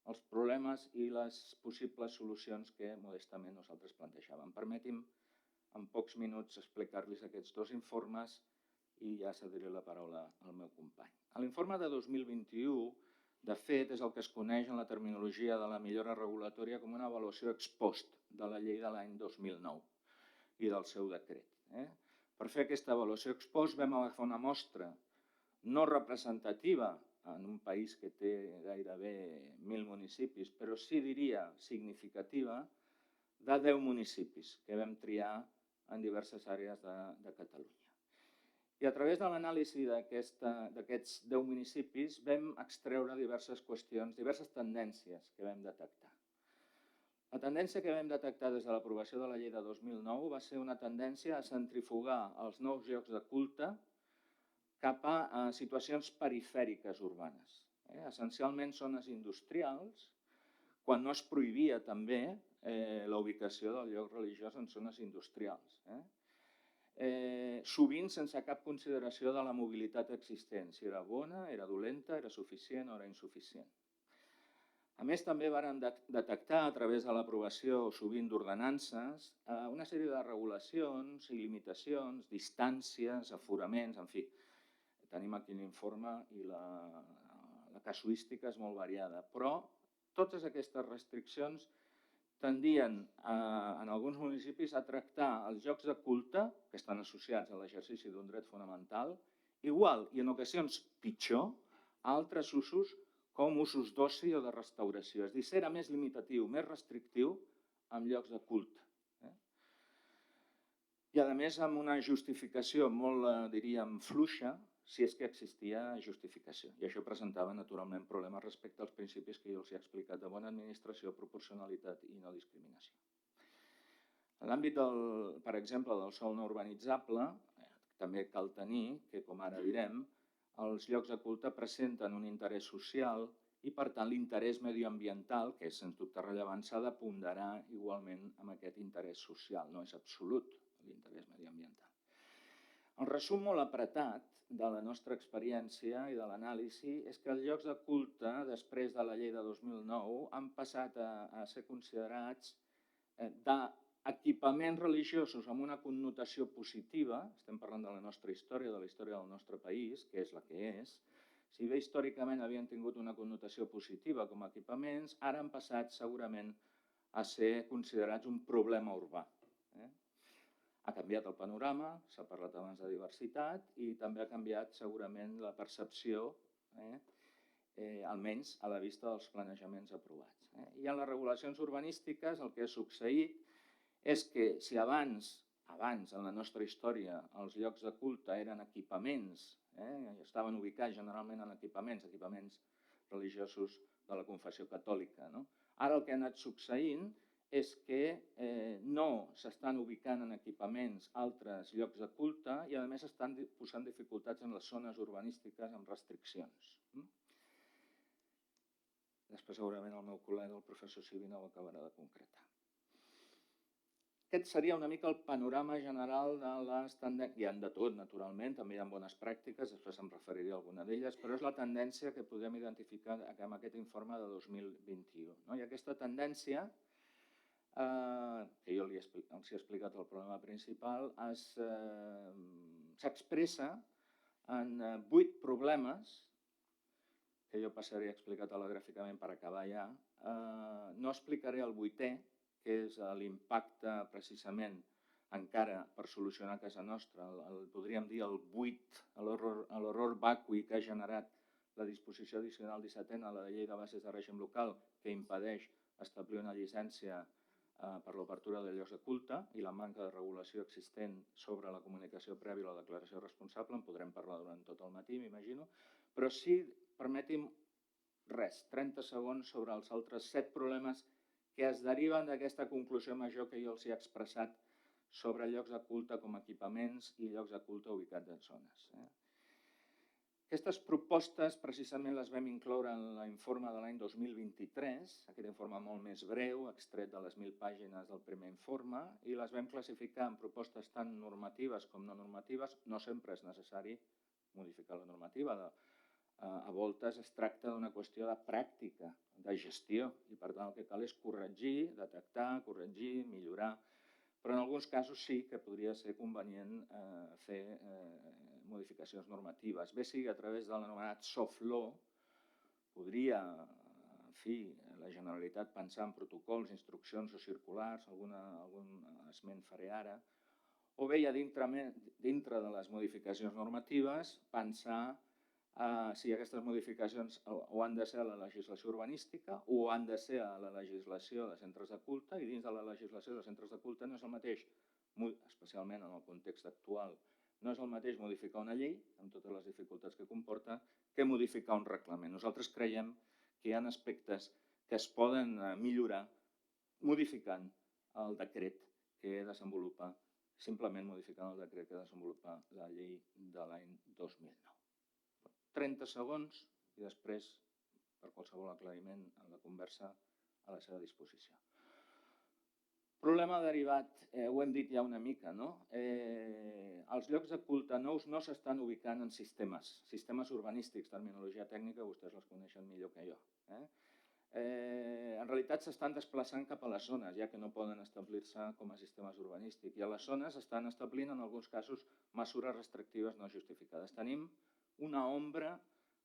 els problemes i les possibles solucions que modestament nosaltres plantejàvem. Permeti'm en pocs minuts explicar-los aquests dos informes i ja cediré la paraula al meu company. L'informe de 2021, de fet, és el que es coneix en la terminologia de la millora regulatòria com una avaluació ex post de la llei de l'any 2009 i del seu decret. Per fer aquesta avaluació ex post vam agafar una mostra no representativa en un país que té gairebé 1.000 municipis, però sí diria significativa, de 10 municipis que vam triar en diverses àrees de Catalunya. I a través de l'anàlisi d'aquests 10 municipis vam extreure diverses qüestions, diverses tendències que vam detectar. La tendència que vam detectar des de l'aprovació de la llei de 2009 va ser una tendència a centrifugar els nous llocs de culte cap a situacions perifèriques urbanes, essencialment zones industrials, quan no es prohibia també la ubicació del lloc religiós en zones industrials. Sovint sense cap consideració de la mobilitat existent, si era bona, era dolenta, era suficient o era insuficient. A més, també vàrem detectar, a través de l'aprovació sovint d'ordenances, una sèrie de regulacions i limitacions, distàncies, aforaments, en fi. Tenim aquí l'informe i la casuística és molt variada, però totes aquestes restriccions tendien, en alguns municipis, a tractar els llocs de culte, que estan associats a l'exercici d'un dret fonamental, igual i en ocasions pitjor, a altres usos com usos d'oci o de restauració. És a dir, era més limitatiu, més restrictiu en llocs de culte. I, a més, amb una justificació molt, diríem, fluixa, si és que existia justificació. I això presentava, naturalment, problemes respecte als principis que jo els he explicat de bona administració, proporcionalitat i no discriminació. En l'àmbit, per exemple, del sòl no urbanitzable, també cal tenir que, com ara direm, els llocs de culte presenten un interès social i, per tant, l'interès medioambiental, que és sens dubte rellevant, s'ha de ponderar igualment amb aquest interès social. No és absolut l'interès mediambiental. El resum molt apretat de la nostra experiència i de l'anàlisi és que els llocs de culte, després de la llei de 2009, han passat a ser considerats d'equipaments religiosos amb una connotació positiva, estem parlant de la nostra història, de la història del nostre país, que és la que és, si bé històricament havien tingut una connotació positiva com a equipaments, ara han passat segurament a ser considerats un problema urbà. Ha canviat el panorama, s'ha parlat abans de diversitat, i també ha canviat segurament la percepció, almenys a la vista dels planejaments aprovats. I en les regulacions urbanístiques el que ha succeït és que si abans, en la nostra història, els llocs de culte eren equipaments, estaven ubicats generalment en equipaments religiosos de la confessió catòlica, ara el que ha anat succeint és que no s'estan ubicant en equipaments altres llocs de culte i, a més, estan posant dificultats en les zones urbanístiques amb restriccions. Després, segurament, el meu col·lega, el professor Sivina, ho acabarà de concretar. Aquest seria una mica el panorama general de les tendències. Hi ha de tot, naturalment, també hi ha bones pràctiques, després em referiré a alguna d'elles, però és la tendència que podem identificar amb aquest informe de 2021. I aquesta tendència, que jo els he explicat el problema principal, s'expressa en 8 problemes, que jo passaré a explicar telegràficament per acabar ja. No explicaré el 8è, que és l'impacte precisament encara per solucionar a casa nostra, podríem dir el buit, l'error vacui que ha generat la disposició addicional 17a a la llei de bases de règim local, que impedeix establir una llicència per l'obertura de llocs de culte i la manca de regulació existent sobre la comunicació prèvia i la declaració responsable. En podrem parlar durant tot el matí, m'imagino, però sí, permeti'm, 30 segons sobre els altres 7 problemes que es deriven d'aquesta conclusió major que jo els he expressat sobre llocs de culte com a equipaments i llocs de culte ubicats en zones. Aquestes propostes precisament les vam incloure en l'informe de l'any 2023, aquest informe molt més breu, extret de les 1.000 pàgines del primer informe, i les vam classificar en propostes tant normatives com no normatives. No sempre és necessari modificar la normativa. A voltes es tracta d'una qüestió de pràctica, de gestió, i per tant el que cal és corregir, detectar, corregir, millorar, però en alguns casos sí que podria ser convenient fer modificacions normatives. Bé sigui a través de l'anomenat soft law, podria, en fi, la Generalitat pensar en protocols, instruccions o circulars, algun esment faré ara, o bé ja dintre de les modificacions normatives pensar si aquestes modificacions o han de ser a la legislació urbanística o han de ser a la legislació de centres de culte, i dins de la legislació de centres de culte no és el mateix, especialment en el context actual, no és el mateix modificar una llei, amb totes les dificultats que comporta, que modificar un reglament. Nosaltres creiem que hi ha aspectes que es poden millorar modificant el decret que desenvolupa, simplement modificant el decret que desenvolupa la llei de l'any 2009. 30 segons i després, per qualsevol aclariment en la conversa, a la seva disposició. Problema derivat, ho hem dit ja una mica, no? Els llocs de culte nous no s'estan ubicant en sistemes urbanístics, terminologia tècnica, vostès les coneixen millor que jo. En realitat s'estan desplaçant cap a les zones, ja que no poden establir-se com a sistemes urbanístics, i a les zones s'estan establint, en alguns casos, mesures restrictives no justificades. Tenim una ombra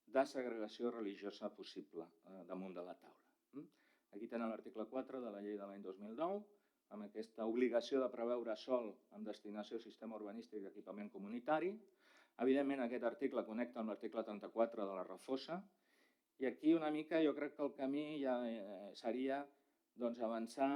de segregació religiosa possible damunt de la taula. Aquí tenen l'article 4 de la llei de l'any 2009, amb aquesta obligació de preveure sòl amb destinació al sistema urbanístic d'equipament comunitari. Evidentment, aquest article connecta amb l'article 34 de la Refosa, i aquí una mica jo crec que el camí ja seria avançar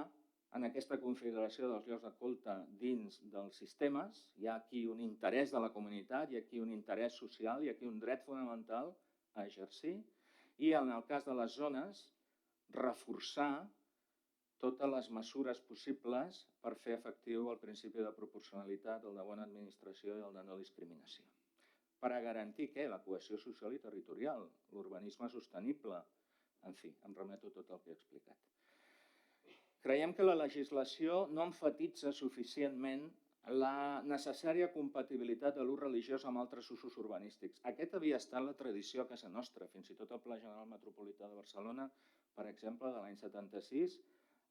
en aquesta configuració dels llocs de culte dins dels sistemes. Hi ha aquí un interès de la comunitat, hi ha aquí un interès social, hi ha aquí un dret fonamental a exercir, i en el cas de les zones, reforçar totes les mesures possibles per fer efectiu el principi de proporcionalitat, el de bona administració i el de no discriminació. Per a garantir què? La cohesió social i territorial, l'urbanisme sostenible, en fi, em remeto a tot el que he explicat. Creiem que la legislació no emfatitza suficientment la necessària compatibilitat de l'ús religiós amb altres usos urbanístics. Aquesta havia estat la tradició a casa nostra, fins i tot el Pla General Metropolità de Barcelona, per exemple, de l'any 76,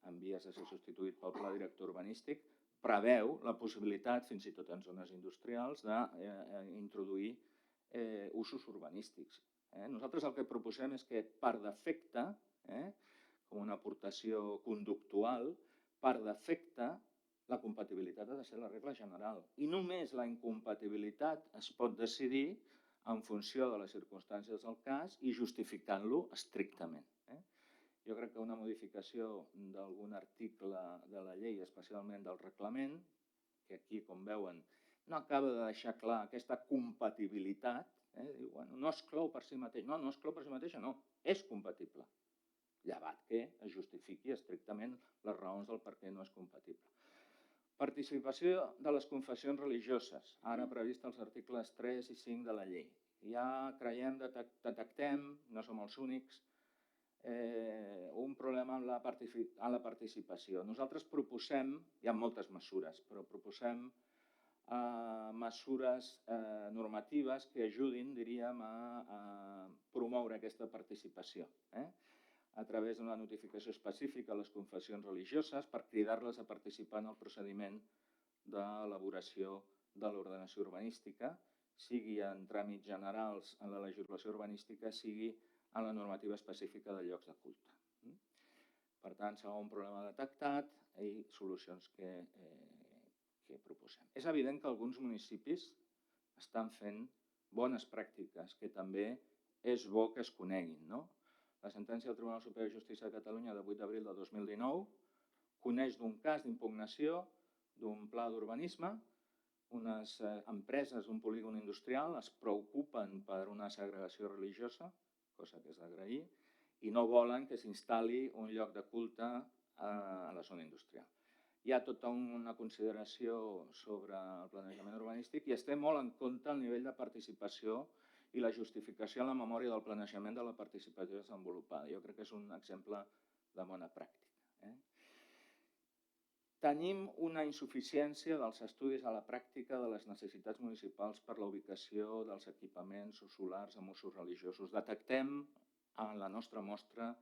en vies de ser substituït pel Pla Director Urbanístic, preveu la possibilitat, fins i tot en zones industrials, d'introduir usos urbanístics. Nosaltres el que proposem és que, per defecte, com una aportació conductual, per defecte, la compatibilitat ha de ser la regla general. I només la incompatibilitat es pot decidir en funció de les circumstàncies del cas i justificant-lo estrictament. Jo crec que una modificació d'algun article de la llei, especialment del reglament, que aquí, com veuen, no acaba de deixar clar aquesta compatibilitat, diu, no exclou per si mateix. No, no exclou per si mateixa, no, és compatible. Llevat que es justifiqui estrictament les raons del per què no és compatible. Participació de les confessions religioses, ara previst als articles 3 i 5 de la llei. Ja creiem, detectem, no som els únics, un problema amb la participació. Nosaltres proposem, hi ha moltes mesures, però proposem mesures normatives que ajudin, diríem, a promoure aquesta participació. A través d'una notificació específica a les confessions religioses per cridar-les a participar en el procediment d'elaboració de l'ordenació urbanística, sigui en tràmits generals en la legislació urbanística, sigui en la normativa específica de llocs de culte. Per tant, segon problema detectat i solucions que proposem. És evident que alguns municipis estan fent bones pràctiques, que també és bo que es coneguin, no? La sentència del Tribunal Superior de Justícia de Catalunya de 8 d'abril de 2019 coneix d'un cas d'impugnació d'un pla d'urbanisme. Unes empreses d'un polígon industrial es preocupen per una segregació religiosa, cosa que és d'agrair, i no volen que s'instal·li un lloc de culte a la zona industrial. Hi ha tota una consideració sobre el planejament urbanístic i es té molt en compte el nivell de participació i la justificació en la memòria del planejament de la participació desenvolupada. Jo crec que és un exemple de bona pràctica. Tenim una insuficiència dels estudis a la pràctica de les necessitats municipals per la ubicació dels equipaments solars amb usos religiosos. Detectem en la nostra mostra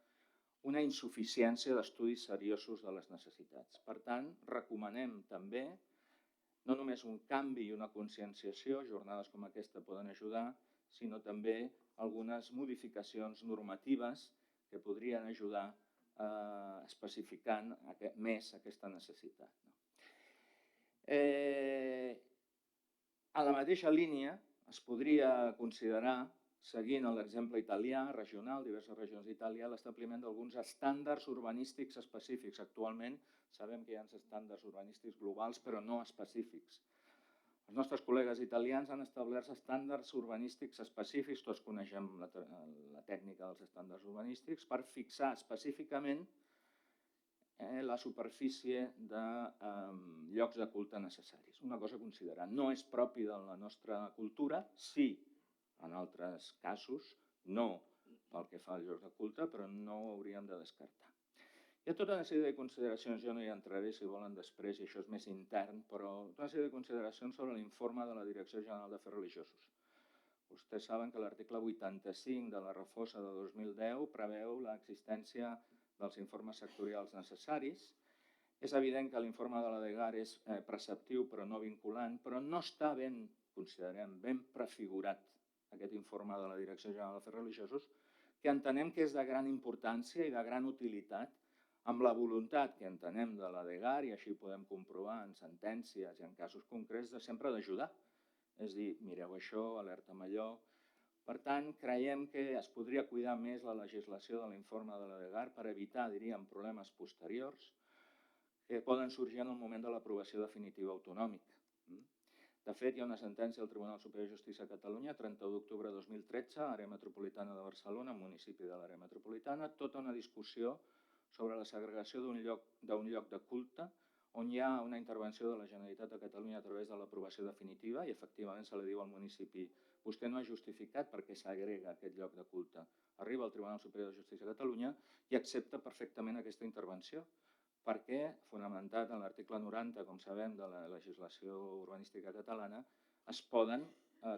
una insuficiència d'estudis seriosos de les necessitats. Per tant, recomanem també no només un canvi i una conscienciació, jornades com aquesta poden ajudar, sinó també algunes modificacions normatives que podrien ajudar especificant més aquesta necessitat. En la mateixa línia es podria considerar, seguint l'exemple italià, regional, diverses regions d'Itàlia, l'establiment d'alguns estàndards urbanístics específics. Actualment sabem que hi ha estàndards urbanístics globals però no específics. Els nostres col·legues italians han establert estàndards urbanístics específics, tots coneixem la tècnica dels estàndards urbanístics, per fixar específicament la superfície de llocs de culte necessaris. Una cosa a considerar. No és propi de la nostra cultura, sí, en altres casos, no pel que fa als llocs de culte, però no ho hauríem de descartar. Hi ha tota una sèrie de consideracions, jo no hi entraré si volen després, i això és més intern, però tota una sèrie de consideracions sobre l'informe de la Direcció General d'Afers Religiosos. Vostès saben que l'article 85 de la Refosa de 2010 preveu l'existència dels informes sectorials necessaris. És evident que l'informe de la DEGAR és preceptiu però no vinculant, però no està ben, considerem, ben prefigurat aquest informe de la Direcció General d'Afers Religiosos, que entenem que és de gran importància i de gran utilitat, amb la voluntat que entenem de la DEGAR, i així ho podem comprovar en sentències i en casos concrets, de sempre d'ajudar. És dir, mireu això, alerta amb allò. Per tant, creiem que es podria cuidar més la legislació de l'informe de la DEGAR per evitar, diríem, problemes posteriors que poden sorgir en el moment de l'aprovació definitiva autonòmica. De fet, hi ha una sentència del Tribunal Superior de Justícia de Catalunya, 31 d'octubre de 2013, àrea metropolitana de Barcelona, municipi de l'àrea metropolitana, tota una discussió sobre la segregació d'un lloc de culte on hi ha una intervenció de la Generalitat de Catalunya a través de l'aprovació definitiva i efectivament se li diu al municipi vostè no ha justificat per què s'agrega aquest lloc de culte. Arriba al Tribunal Superior de Justícia de Catalunya i accepta perfectament aquesta intervenció perquè, fonamentat en l'article 90, com sabem, de la legislació urbanística catalana, es poden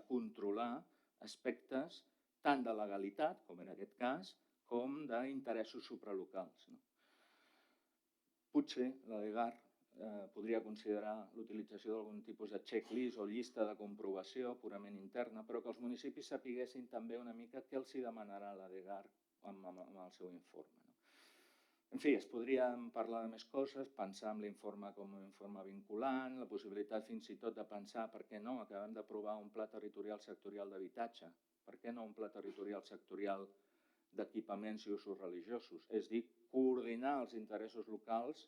controlar aspectes tant de legalitat, com en aquest cas, com d'interessos supralocals. Potser la DEGAR podria considerar l'utilització d'algun tipus de checklist o llista de comprovació purament interna, però que els municipis sapiguessin també una mica què els demanarà la DEGAR amb el seu informe. En fi, es podrien parlar de més coses, pensar en l'informe com un informe vinculant, la possibilitat fins i tot de pensar, per què no, acabem d'aprovar un pla territorial sectorial d'habitatge, per què no un pla territorial sectorial d'equipaments i usos religiosos? És dir, coordinar els interessos locals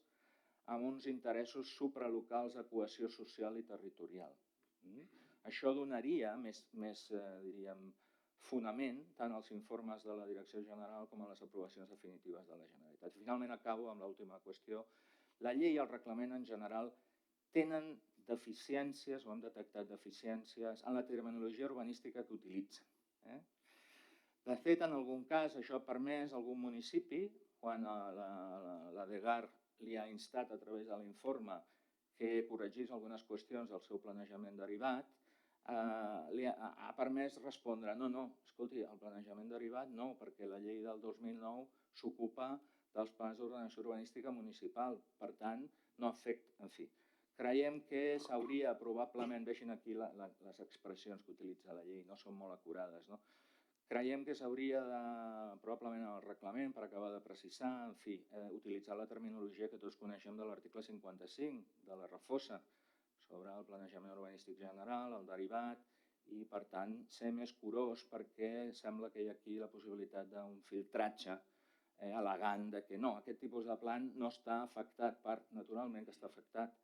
amb uns interessos supralocals de cohesió social i territorial. Això donaria més, diríem, fonament tant als informes de la Direcció General com a les aprovacions definitives de la Generalitat. Finalment acabo amb l'última qüestió. La llei i el reglament en general tenen deficiències o han detectat deficiències en la terminologia urbanística que utilitzen. De fet, en algun cas, això ha permès a algun municipi, quan la DEGAR li ha instat a través de l'informe que corregís algunes qüestions del seu planejament derivat, li ha permès respondre no, escolti, el planejament derivat no, perquè la llei del 2009 s'ocupa dels plans d'ordenació urbanística municipal, per tant, no afecta, en fi. Creiem que s'hauria probablement, vegin aquí les expressions que utilitza la llei, no són molt acurades, no? Creiem que s'hauria de, probablement en el reglament, per acabar de precisar, en fi, utilitzar la terminologia que tots coneixem de l'article 55 de la Refosa sobre el planejament urbanístic general, el derivat, i per tant ser més curós perquè sembla que hi ha aquí la possibilitat d'un filtratge elegant de que no, aquest tipus de plan no està afectat per, naturalment que està afectat,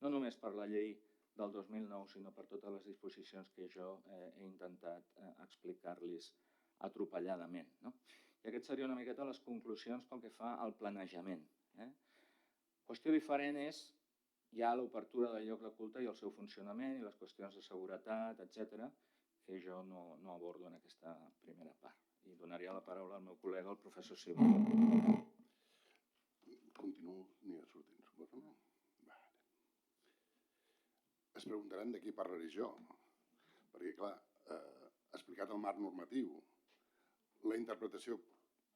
no només per la llei del 2009, sinó per totes les disposicions que jo he intentat explicar-los atropelladament. I aquestes serien una miqueta les conclusions pel que fa al planejament. Qüestió diferent és ja l'obertura del lloc de culte i el seu funcionament i les qüestions de seguretat, etc., que jo no abordo en aquesta primera part. I donaria la paraula al meu col·lega, el professor Silva. Continuo, anirà sortint, suposo, no? es preguntaran de què parlaré jo. Perquè, clar, explicat el marc normatiu, la interpretació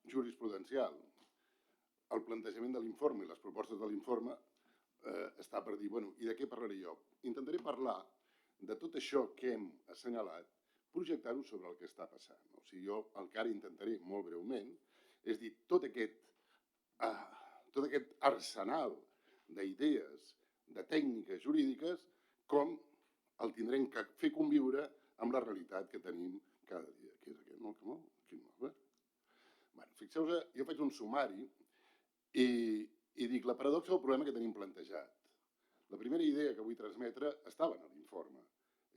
jurisprudencial, el plantejament de l'informe i les propostes de l'informe, està per dir, bueno, i de què parlaré jo? Intentaré parlar de tot això que hem assenyalat, projectar-ho sobre el que està passant. O sigui, jo el que ara intentaré molt breument és dir tot aquest arsenal d'idees, de tècniques jurídiques, com el tindrem que fer conviure amb la realitat que tenim cada dia. Què és aquest? Fixeu-vos, jo faig un sumari i dic la paradoxa del problema que tenim plantejat. La primera idea que vull transmetre estava en l'informe.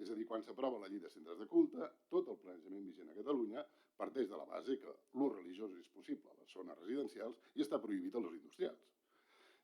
És a dir, quan s'aprova la llei de centres de culte, tot el planejament vigent a Catalunya parteix de la base que l'ús religiós és possible a les zones residencials i està prohibit a les industrials.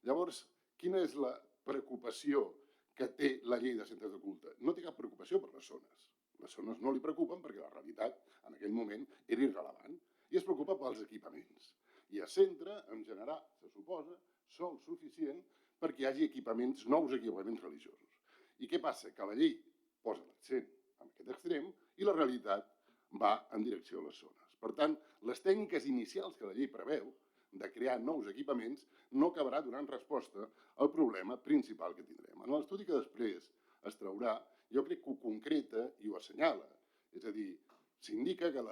Llavors, quina és la preocupació que té la llei de centres de culte? No té cap preocupació per les zones. Les zones no li preocupen perquè la realitat en aquell moment era irrellevant i es preocupa pels equipaments. I es centra en generar, se suposa, sòl suficient perquè hi hagi equipaments, nous equipaments religiosos. I què passa? Que la llei posa l'accent en aquest extrem i la realitat va en direcció a les zones. Per tant, les tècniques inicials que la llei preveu de crear nous equipaments no acabarà donant resposta al problema principal que tindrem. En l'estudi que després es traurà, jo crec que ho concreta i ho assenyala. És a dir, s'indica que,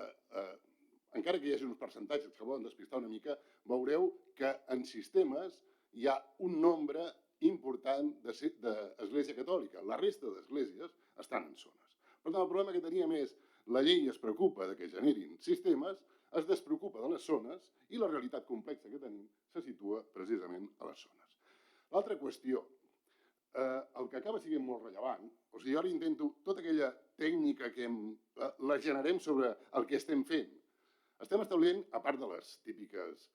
encara que hi hagi uns percentatges que volen despistar una mica, veureu que en sistemes hi ha un nombre important d'Església Catòlica. La resta d'esglésies estan en zones. Per tant, el problema que teníem és la llei es preocupa que generin sistemes, es despreocupa de les zones i la realitat complexa que tenim se situa precisament a les zones. L'altra qüestió, el que acaba sent molt rellevant, o sigui, jo ara intento tota aquella tècnica que la generem sobre el que estem fent. Estem establint, a part de les típiques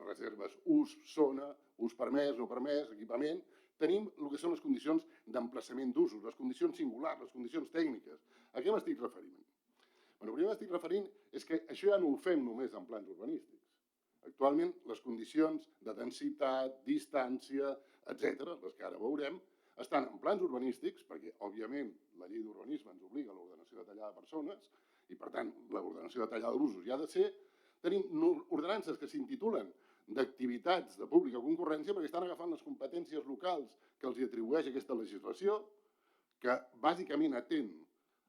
reserves ús, zona, ús permès, no permès, equipament, tenim el que són les condicions d'emplaçament d'usos, les condicions singulars, les condicions tècniques. A què m'estic referint? El primer que m'estic referint és que això ja no ho fem només en plans urbanístics. Actualment, les condicions de densitat, distància, etc., les que ara veurem, estan en plans urbanístics, perquè, òbviament, la llei d'urbanisme ens obliga a l'ordenació detallada de persones, i, per tant, l'ordenació detallada d'usos ja ha de ser. Tenim ordenances que s'intitulen d'activitats de pública concurrència perquè estan agafant les competències locals que els atribueix aquesta legislació, que bàsicament atén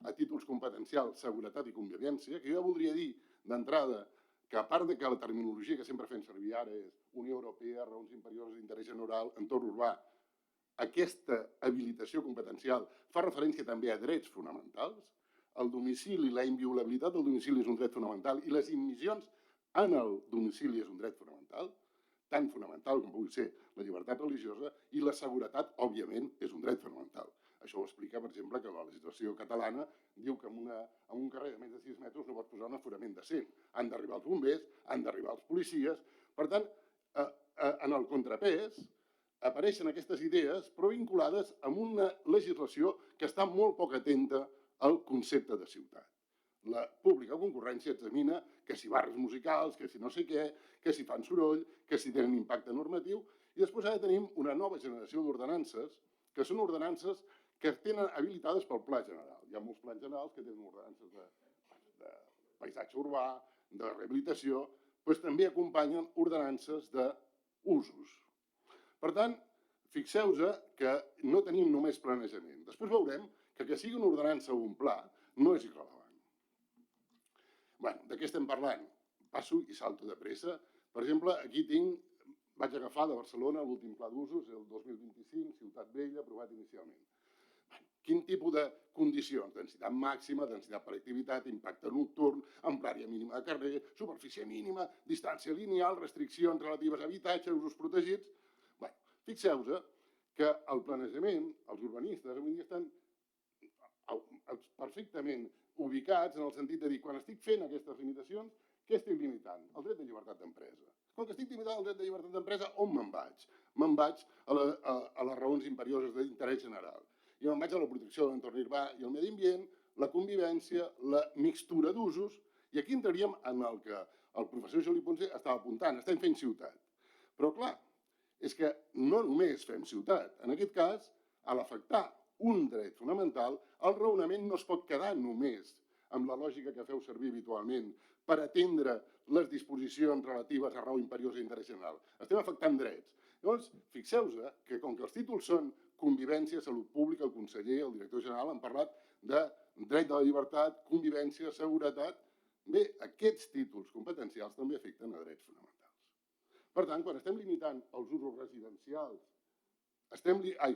a títols competencials, seguretat i convivència, que jo voldria dir d'entrada que a part de que la terminologia que sempre fem servir ara és Unió Europea, raons imperioses d'interès general, entorn urbà, aquesta habilitació competencial fa referència també a drets fonamentals. El domicili, la inviolabilitat del domicili és un dret fonamental i les immissions en el domicili és un dret fonamental, tan fonamental com pugui ser la llibertat religiosa, i la seguretat, òbviament, és un dret fonamental. Això ho explica, per exemple, que la legislació catalana diu que en un carrer de més de 6 metres no pots posar un aforament decent. Han d'arribar els bombers, han d'arribar els policies. Per tant, en el contrapès apareixen aquestes idees, però vinculades amb una legislació que està molt poc atenta al concepte de ciutat. La pública concurrència examina que si barres musicals, que si no sé què, que si fan soroll, que si tenen impacte normatiu, i després ara tenim una nova generació d'ordenances, que són ordenances que tenen habilitades pel Pla General. Hi ha molts plans generals que tenen ordenances de paisatge urbà, de rehabilitació, però també acompanyen ordenances d'usos. Per tant, fixeu-vos que no tenim només planejament. Després veurem que sigui una ordenança o un pla no és irrellevant. Bé, de què estem parlant? Passo i salto de pressa. Per exemple, aquí vaig agafar de Barcelona l'últim pla d'usos, el 2025, Ciutat Vella, aprovat inicialment. Quin tipus de condicions? Densitat màxima, densitat per activitat, impacte nocturn, amplària mínima de carrer, superfície mínima, distància lineal, restriccions relatives a habitatge, usos protegits. Bé, fixeu-vos que el planejament, els urbanistes, avui dia estan perfectament ubicats en el sentit de dir, quan estic fent aquestes limitacions, què estic limitant? El dret de llibertat d'empresa. Com que estic limitant el dret de llibertat d'empresa, on me'n vaig? Me'n vaig a les raons imperioses d'interès general. I me'n vaig a la protecció de l'entorn urbà i el medi ambient, la convivència, la mixtura d'usos, i aquí entraríem en el que el professor Juli Ponce estava apuntant, estem fent ciutat. Però clar, és que no només fem ciutat. En aquest cas, a l'afectar un dret fonamental, el raonament no es pot quedar només amb la lògica que feu servir habitualment per atendre les disposicions relatives a raó imperiosa i interès general. Estem afectant drets. Llavors, fixeu-vos que com que els títols són convivència, salut pública, el conseller, el director general han parlat de dret de la llibertat, convivència, seguretat. Bé, aquests títols competencials també afecten a drets fonamentals. Per tant, quan estem limitant els usos residencials,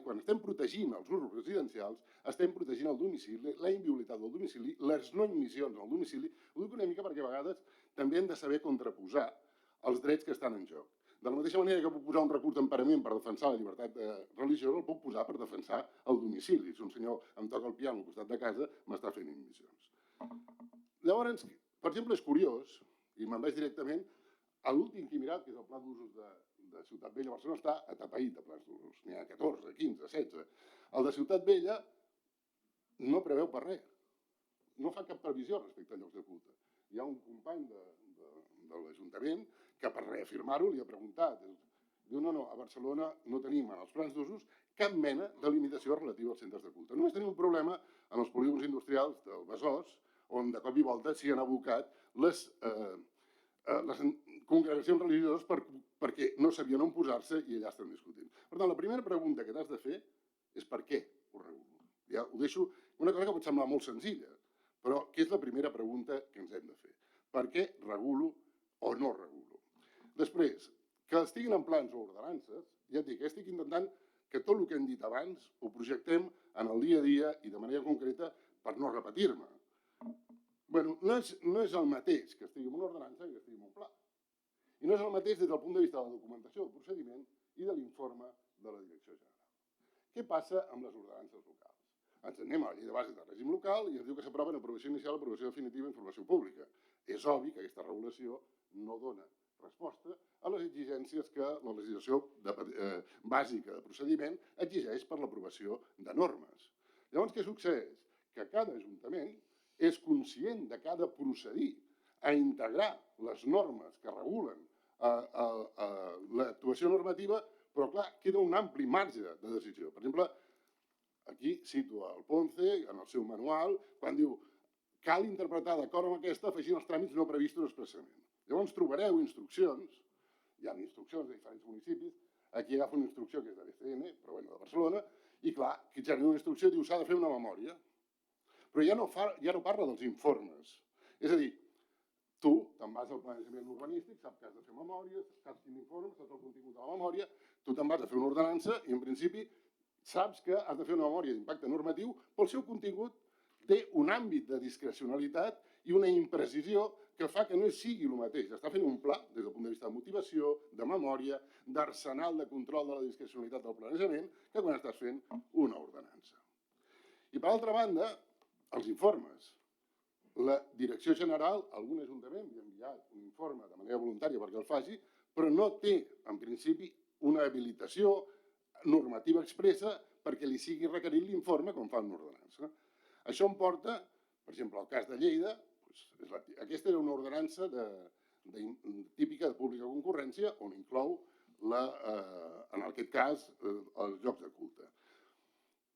quan estem protegint els usos residencials, estem protegint el domicili, la inviolabilitat del domicili, les no admissions al domicili. Ho dic una mica perquè a vegades també hem de saber contraposar els drets que estan en joc. De la mateixa manera que puc posar un recurs d'emparament per defensar la llibertat religiosa, el puc posar per defensar el domicili. Si un senyor em toca el piano al costat de casa, m'està fent immissions. Llavors, per exemple, és curiós, i me'n vaig directament, a l'últim que he mirat, que és el pla d'usos de Ciutat Vella, Barcelona, està atapeït de plans d'usos. N'hi ha 14, 15, 16. El de Ciutat Vella no preveu per res. No fa cap previsió respecte a llocs de culte. Hi ha un company de l'Ajuntament que per reafirmar-ho li ha preguntat. Diu, no, a Barcelona no tenim en els plans d'usos cap mena de limitació relativa als centres de culte. Només tenim un problema en els polígons industrials del Besòs, on de cop i volta s'hi han abocat les congregacions religioses perquè no sabien on posar-se i allà estan discutint. Per tant, la primera pregunta que t'has de fer és per què ho regulo. Ja ho deixo, una cosa que pot semblar molt senzilla, però que és la primera pregunta que ens hem de fer. Per què regulo o no regulo? Després, que estiguin en plans o ordenances, ja et dic, estic intentant que tot el que hem dit abans ho projectem en el dia a dia i de manera concreta per no repetir-me. Bé, no és el mateix que estigui en una ordenança que estigui en un pla. I no és el mateix des del punt de vista de la documentació del procediment i de l'informe de la Direcció General. Què passa amb les ordenances locals? Ens anem a la llei de bases de règim local i ens diu que s'aprova en aprovació inicial, aprovació definitiva i informació pública. És obvi que aquesta regulació no dona resposta a les exigències que la legislació bàsica de procediment exigeix per l'aprovació de normes. Llavors, què succeeix? Que cada ajuntament és conscient de que ha de procedir a integrar les normes que regulen l'actuació normativa, però clar, queda un ampli marge de decisió. Per exemple, aquí cito el Ponce en el seu manual, quan diu cal interpretar d'acord amb aquesta afegint els tràmits no previstos expressament. Llavors trobareu instruccions, hi ha instruccions de diferents municipis, aquí agafo una instrucció que és de l'ECN, però bueno, de Barcelona, i clar, que genera una instrucció i diu s'ha de fer una memòria. Però ja no parla dels informes. És a dir, tu te'n vas al planejament urbanístic, saps que has de fer memòria, saps quin informe, saps el contingut de la memòria, tu te'n vas a fer una ordenança i en principi saps que has de fer una memòria d'impacte normatiu, però el seu contingut té un àmbit de discrecionalitat i una imprecisió que fa que no sigui el mateix. Està fent un pla des del punt de vista de motivació, de memòria, d'arsenal de control de la discrecionalitat del planejament, que quan estàs fent una ordenança. I per altra banda, els informes. La Direcció General, algun ajuntament li ha enviat un informe de manera voluntària perquè el faci, però no té, en principi, una habilitació normativa expressa perquè li sigui requerit l'informe quan fa una ordenança. Això em porta, per exemple, al cas de Lleida, aquesta era una ordenança típica de pública concurrència on inclou, en aquest cas, els llocs de culte.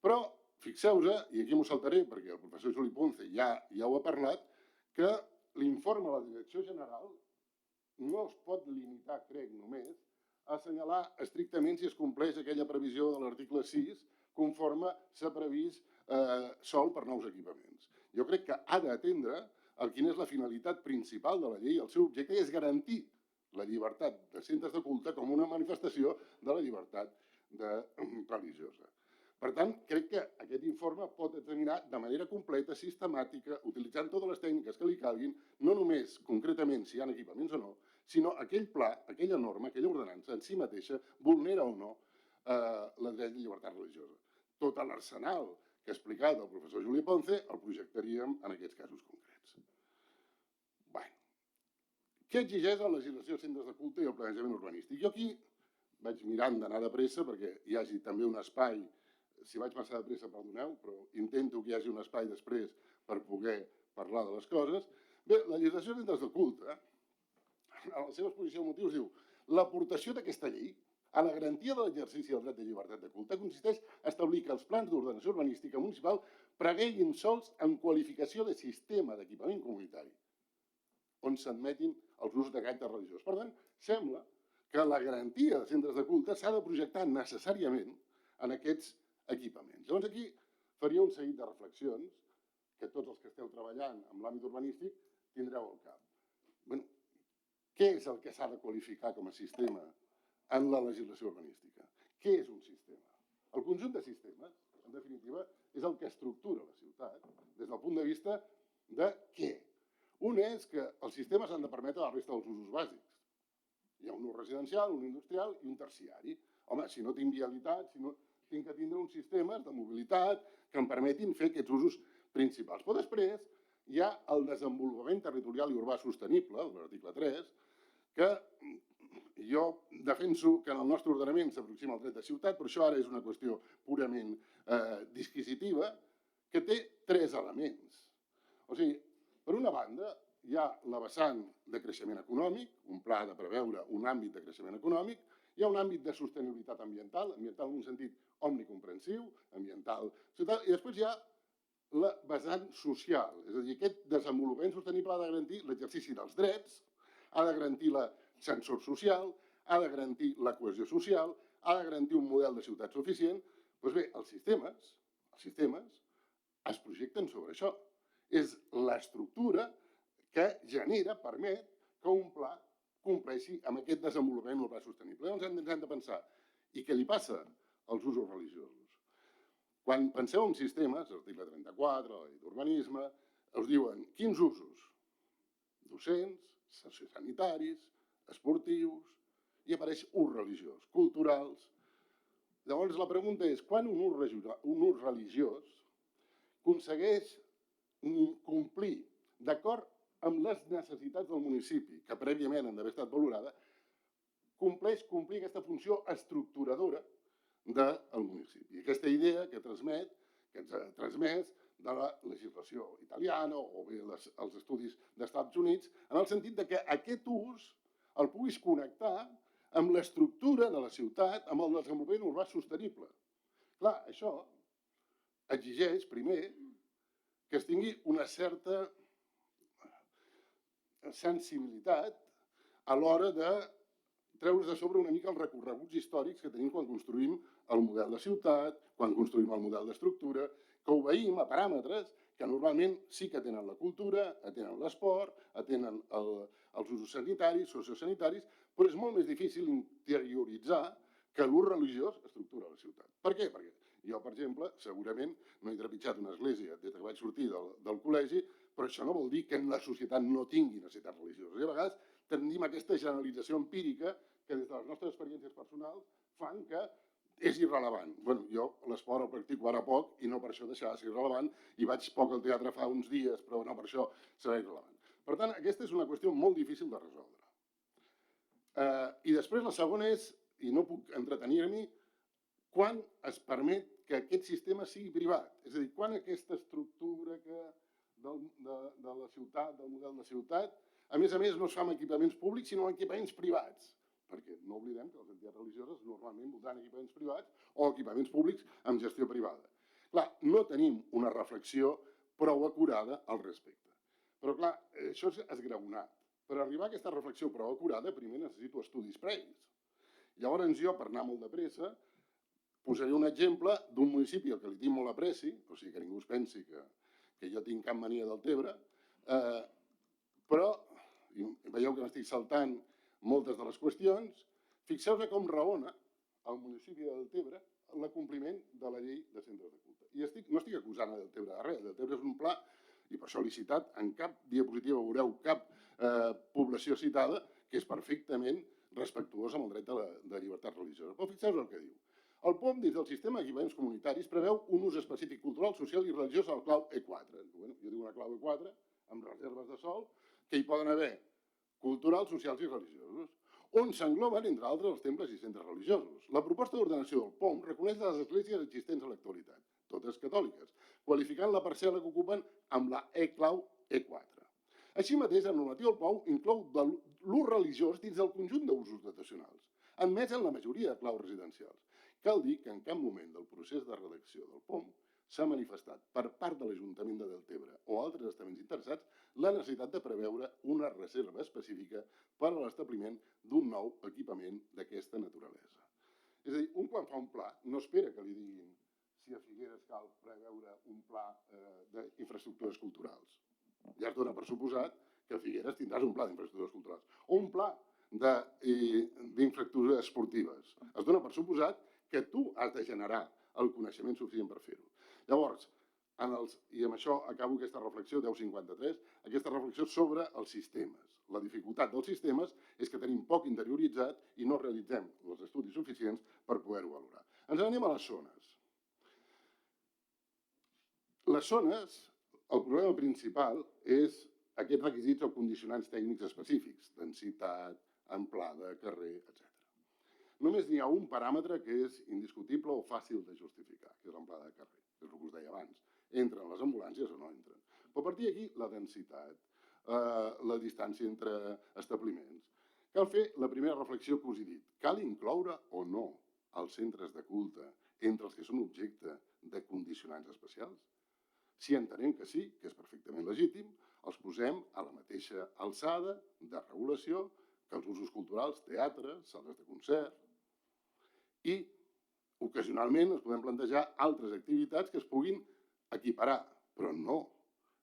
Però fixeu-vos, i aquí m'ho saltaré perquè el professor Juli Ponce ja ho ha parlat, que l'informe de la Direcció General no es pot limitar, crec, només a assenyalar estrictament si es compleix aquella previsió de l'article 6 conforme s'ha previst sòl per nous equipaments. Jo crec que ha d'atendre quina és la finalitat principal de la llei. El seu objecte és garantir la llibertat de centres de culte com una manifestació de la llibertat religiosa. Per tant, crec que aquest informe pot examinar de manera completa, sistemàtica, utilitzant totes les tècniques que li calguin, no només concretament si hi ha equipaments o no, sinó aquell pla, aquella norma, aquella ordenança en si mateixa vulnera o no la dret de llibertat religiosa. Tot l'arsenal que ha explicat el professor Juli Ponce el projectaríem en aquests casos concrets. Bé, què exigeix la legislació de centres de culte i el planejament urbanístic? Jo aquí vaig mirant d'anar de pressa perquè hi hagi també un espai. Si vaig passar de pressa, perdoneu, però intento que hi hagi un espai després per poder parlar de les coses. Bé, la legislació de centres de culte, en la seva exposició de motius, diu l'aportació d'aquesta llei a la garantia de l'exercici del dret de llibertat de culte consisteix a establir que els plans d'ordenació urbanística municipal preveien sols en qualificació de sistema d'equipament comunitari on s'admetin els usos de caràcter religiós. Per tant, sembla que la garantia de centres de culte s'ha de projectar necessàriament en aquests equipaments. Llavors aquí faria un seguit de reflexions que tots els que esteu treballant en l'àmbit urbanístic tindreu al cap. Bé, què és el que s'ha de qualificar com a sistema en la legislació urbanística? Què és un sistema? El conjunt de sistemes, en definitiva, és el que estructura la ciutat des del punt de vista de què? Un és que els sistemes han de permetre la resta dels usos bàsics. Hi ha un ús residencial, un industrial i un terciari. Home, si no tinc vialitat, tinc que tindre uns sistemes de mobilitat que em permetin fer aquests usos principals. Però després hi ha el desenvolupament territorial i urbà sostenible, l'article 3, que jo defenso que en el nostre ordenament s'aproxima al dret de ciutat, però això ara és una qüestió purament disquisitiva, que té 3 elements. O sigui, per una banda, hi ha la vessant de creixement econòmic, un pla de preveure un àmbit de creixement econòmic, hi ha un àmbit de sostenibilitat ambiental en un sentit omnicomprensiu, ambiental, i després hi ha la vessant social, és a dir, aquest desenvolupament sostenible ha de garantir l'exercici dels drets, ha de garantir l'ascensor social, ha de garantir la cohesió social, ha de garantir un model de ciutat suficient. Doncs bé, els sistemes es projecten sobre això. És l'estructura que genera, permet que un pla compleixi amb aquest desenvolupament urbà sostenible. Llavors ens hem de pensar, i què li passa als usos religiosos? Quan penseu en sistemes, l'article 34, la llei d'urbanisme, us diuen quins usos? Docents, sociosanitaris, esportius, i apareix ús religiós, culturals. Llavors la pregunta és, quan un ús religiós aconsegueix complir, d'acord amb les necessitats del municipi, que prèviament han d'haver estat valorades, compleix complir aquesta funció estructuradora del municipi. Aquesta idea que ens ha transmès de la legislació italiana o bé els estudis dels Estats Units, en el sentit que aquest ús el puguis connectar amb l'estructura de la ciutat, amb el desenvolupament urbà sostenible. Clar, això exigeix, primer, que es tingui una certa sensibilitat a l'hora de treure's de sobre una mica els recorreguts històrics que tenim quan construïm el model de ciutat, quan construïm el model d'estructura, que obeïm a paràmetres que normalment sí que atenen la cultura, atenen l'esport, atenen els usos sanitaris, sociosanitaris, però és molt més difícil interioritzar que l'ús religiós estructura la ciutat. Per què? Perquè jo, per exemple, segurament no he trepitjat una església des que vaig sortir del col·legi, però això no vol dir que la societat no tingui necessitats religioses. I a vegades tenim aquesta generalització empírica que des de les nostres experiències personals fan que és irrellevant. Bé, jo l'esport el practico ara poc i no per això deixarà de ser irrellevant i vaig poc al teatre fa uns dies, però no per això serà irrellevant. Per tant, aquesta és una qüestió molt difícil de resoldre. I després la segona és, i no puc entretenir-m'hi, quan es permet que aquest sistema sigui privat. És a dir, quan aquesta estructura de la ciutat, del model de ciutat, a més no es fa amb equipaments públics, sinó amb equipaments privats. Perquè no oblidem que les entitats religioses normalment voldran equipaments privats o equipaments públics amb gestió privada. Clar, no tenim una reflexió prou acurada al respecte. Però clar, això és esgraonat. Per arribar a aquesta reflexió prou acurada, primer necessito estudis previs. Llavors jo, per anar molt de pressa, posaré un exemple d'un municipi al que li tinc molt apreci, o sigui que ningú es pensi que jo tinc cap mania del Tebre, però veieu que m'estic saltant moltes de les qüestions. Fixeu-vos com raona el municipi de Deltebre l'acompliment de la llei de centres de culte. I no estic acusant a Deltebre de res, Deltebre és un pla, i per això l'he citat, en cap diapositiva veureu cap població citada que és perfectament respectuosa amb el dret de llibertat religiosa. Però fixeu-vos el que diu. El POM, dins del sistema d'equipaments comunitaris, preveu un ús específic cultural, social i religiós a la clau E4. Jo dic una clau E4 amb reserves de sòl que hi poden haver culturals, socials i religiosos, on s'engloben, entre altres, els temples i centres religiosos. La proposta d'ordenació del POM reconeix les esglésies existents a l'actualitat, totes catòliques, qualificant la parcel·la que ocupen amb la E-clau E4. Així mateix, la normativa del POM inclou l'ús religiós dins del conjunt d'usos dotacionals, admès en la majoria de claus residencials. Cal dir que en cap moment del procés de redacció del POM s'ha manifestat per part de l'Ajuntament de Deltebre o altres estaments interessats la necessitat de preveure una reserva específica per a l'establiment d'un nou equipament d'aquesta naturalesa. És a dir, un quan fa un pla no espera que li diguin si a Figueres cal preveure un pla d'infraestructures culturals. Ja es dona per suposat que a Figueres tindràs un pla d'infraestructures culturals o un pla d'infraestructures esportives. Es dona per suposat que tu has de generar el coneixement suficient per fer-ho. Llavors, i amb això acabo aquesta reflexió, 1053, aquesta reflexió sobre els sistemes. La dificultat dels sistemes és que tenim poc interioritzat i no realitzem els estudis suficients per poder-ho valorar. Ens anem a les zones. Les zones, el problema principal és aquests requisits o condicionants tècnics específics, densitat, amplada, carrer, etc. Només n'hi ha un paràmetre que és indiscutible o fàcil de justificar, que és l'amplada de carrer, que és el que us deia abans. Entren les ambulàncies o no entren. Però a partir d'aquí, la densitat, la distància entre establiments. Cal fer la primera reflexió que us he dit. Cal incloure o no els centres de culte entre els que són objecte de condicionants especials? Si entenem que sí, que és perfectament legítim, els posem a la mateixa alçada de regulació que els usos culturals, teatre, sales de concert, i ocasionalment ens podem plantejar altres activitats que es puguin equiparar, però no,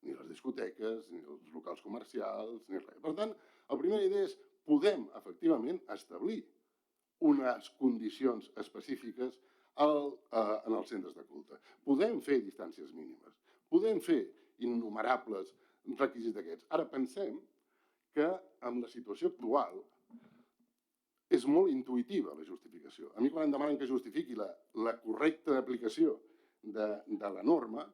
ni les discoteques, ni els locals comercials, ni res. Per tant, la primera idea és podem efectivament establir unes condicions específiques en els centres de culte. Podem fer distàncies mínimes, podem fer innumerables requisits d'aquests. Ara pensem que amb la situació actual és molt intuïtiva la justificació. A mi quan em demanen que justifiqui la correcta aplicació de la norma,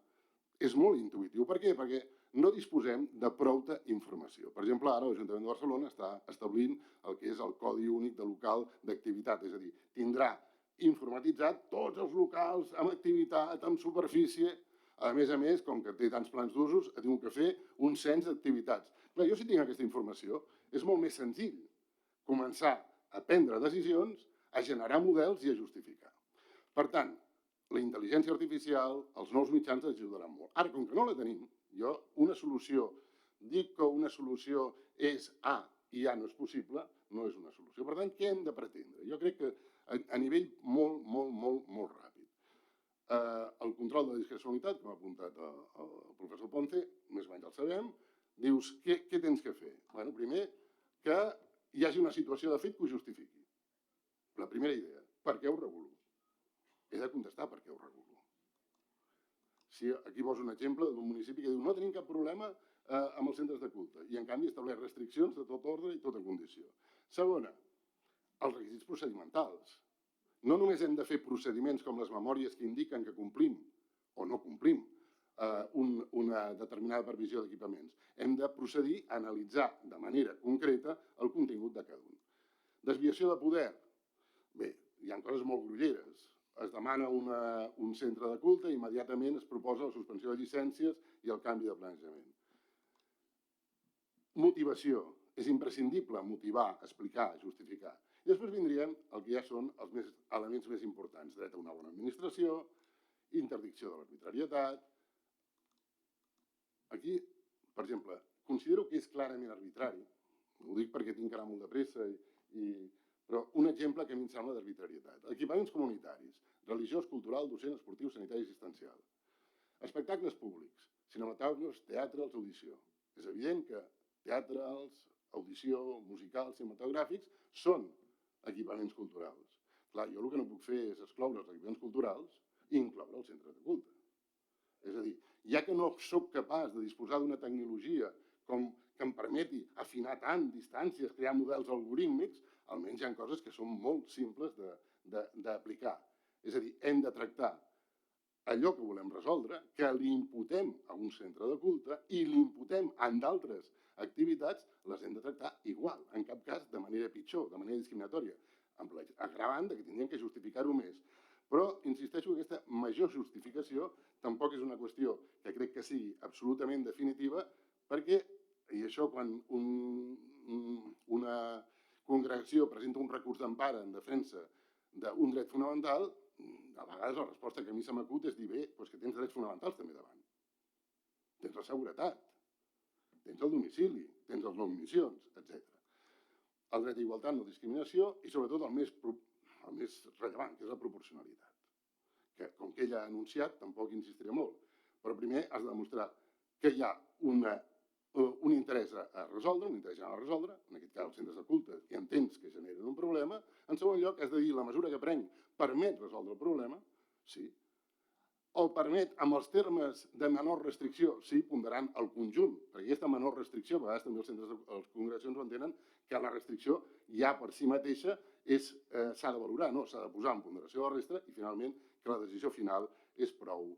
és molt intuïtiu. Per què? Perquè no disposem de prou informació. Per exemple, ara l'Ajuntament de Barcelona està establint el que és el Codi Únic de Local d'Activitat, és a dir, tindrà informatitzat tots els locals amb activitat, amb superfície. A més, com que té tants plans d'usos, ha tingut que fer un cens d'activitats. Clar, jo si tinc aquesta informació, és molt més senzill començar a prendre decisions, a generar models i a justificar. Per tant, la intel·ligència artificial, els nous mitjans ens ajudaran molt. Ara, com que no la tenim, jo una solució, dic que una solució és A i A no és possible, no és una solució. Per tant, què hem de pretendre? Jo crec que a nivell molt ràpid. El control de la discrecionalitat, com ha apuntat el professor Ponce, més o menys el sabem, dius, què tens que fer? Primer, que hi hagi una situació de fet que ho justifiqui. La primera idea, per què ho regulo? He de contestar per què ho regulo. Si aquí poso un exemple d'un municipi que diu no tenim cap problema amb els centres de culte i en canvi estableix restriccions de tot ordre i tota condició. Segona, els requisits procedimentals. No només hem de fer procediments com les memòries que indiquen que complim o no complim una determinada previsió d'equipaments. Hem de procedir a analitzar de manera concreta el contingut de cada un. Desviació de poder. Bé, hi ha coses molt grolleres. Es demana un centre de culte i immediatament es proposa la suspensió de llicències i el canvi de planejament. Motivació. És imprescindible motivar, explicar, justificar. I després vindrien el que ja són els elements més importants. Dret a una bona administració, interdicció de l'arbitrarietat. Aquí, per exemple, considero que és clarament arbitrari. Ho dic perquè tinc que anar molt de pressa, però un exemple que a mi em sembla d'arbitrarietat. Equipaments comunitaris, religiós, cultural, docent, esportiu, sanitari i assistencial. Espectacles públics, cinematògrafs, teatres, audició. És evident que teatrals, audició, musicals, cinematogràfics són equipaments culturals. Clar, jo el que no puc fer és excloure els equipaments culturals i incloure els centres de culte. És a dir, ja que no sóc capaç de disposar d'una tecnologia que em permeti afinar tant distàncies, crear models algorítmics, almenys hi ha coses que són molt simples d'aplicar. És a dir, hem de tractar allò que volem resoldre, que li imputem a un centre de culte i li imputem en d'altres activitats, les hem de tractar igual, en cap cas de manera pitjor, de manera discriminatòria, amb l'agravant que tindríem que justificar-ho més. Però insisteixo que aquesta major justificació tampoc és una qüestió que crec que sigui absolutament definitiva, perquè, i això quan congregació presenta un recurs d'empara en defensa d'un dret fonamental, a vegades la resposta que a mi se m'acut és dir, bé, doncs que tens drets fonamentals també davant. Tens la seguretat, tens el domicili, tens les no omissions, etc. El dret d'igualtat, no discriminació i sobretot el més rellevant, que és la proporcionalitat. Que, com que ella ha anunciat, tampoc insistiré molt, però primer has de demostrar que hi ha un interès a resoldre, un interès general a resoldre, en aquest cas els centres de culte, i entens que generen un problema. En segon lloc, has de dir la mesura que prenc permet resoldre el problema, sí, o permet, amb els termes de menor restricció, sí, ponderant el conjunt, perquè aquesta menor restricció, a vegades també els centres de les congregacions ho entenen, que la restricció ja per si mateixa s'ha de valorar, no? S'ha de posar en ponderació de la resta i finalment que la decisió final és prou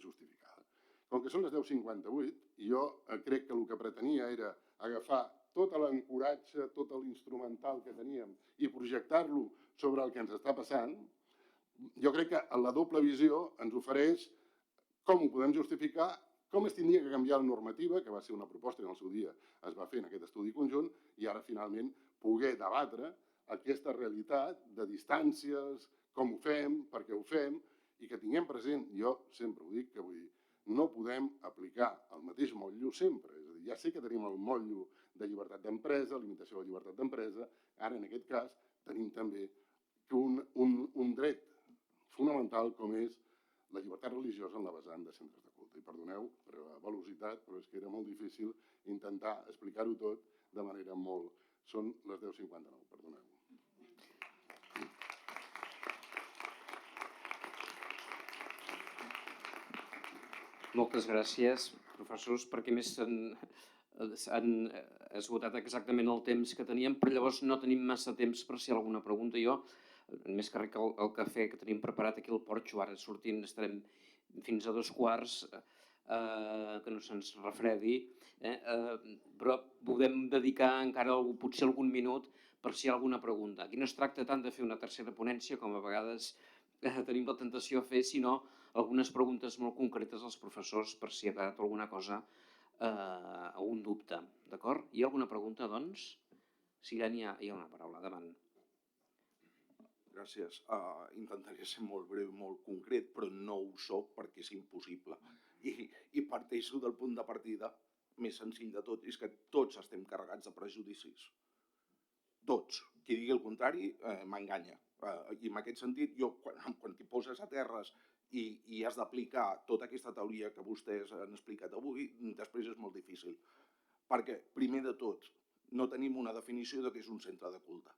justificada. Com que són les 10:58, jo crec que el que pretenia era agafar tot l'ancoratge, tot l'instrumental que teníem i projectar-lo sobre el que ens està passant. Jo crec que la doble visió ens ofereix com ho podem justificar, com es tindria que canviar la normativa, que va ser una proposta que en el seu dia es va fer en aquest estudi conjunt, i ara finalment poder debatre aquesta realitat de distàncies, com ho fem, per què ho fem, i que tinguem present, jo sempre ho dic, que vull dir, no podem aplicar el mateix motllo sempre. És a dir, ja sé que tenim el motllo de llibertat d'empresa, limitació de la llibertat d'empresa, ara en aquest cas tenim també un dret fonamental com és la llibertat religiosa en la vessant de centres de culte. I perdoneu per la velocitat, però és que era molt difícil intentar explicar-ho tot de manera molt... Són les 10:59, perdoneu. Moltes gràcies, professors, perquè més han esgotat exactament el temps que teníem, però llavors no tenim massa temps per si hi ha alguna pregunta. Jo, més que res que el cafè que tenim preparat aquí al porxo, ara sortint estarem fins a 2:15, que no se'ns refredi, però podem dedicar encara potser algun minut per si hi ha alguna pregunta. Aquí no es tracta tant de fer una tercera ponència, com a vegades tenim la tentació de fer, sinó algunes preguntes molt concretes als professors per si ha quedat alguna cosa o un dubte. D'acord? Hi ha alguna pregunta, doncs? Si hi ha una paraula, davant. Gràcies. Intentaré ser molt breu i molt concret, però no ho soc perquè és impossible. I parteixo del punt de partida més senzill de tot, és que tots estem carregats de prejudicis. Tots. Qui digui el contrari m'enganya. I en aquest sentit, quan t'hi poses a terres i has d'aplicar tota aquesta teoria que vostès han explicat avui, després és molt difícil. Perquè, primer de tot, no tenim una definició de què és un centre de culte.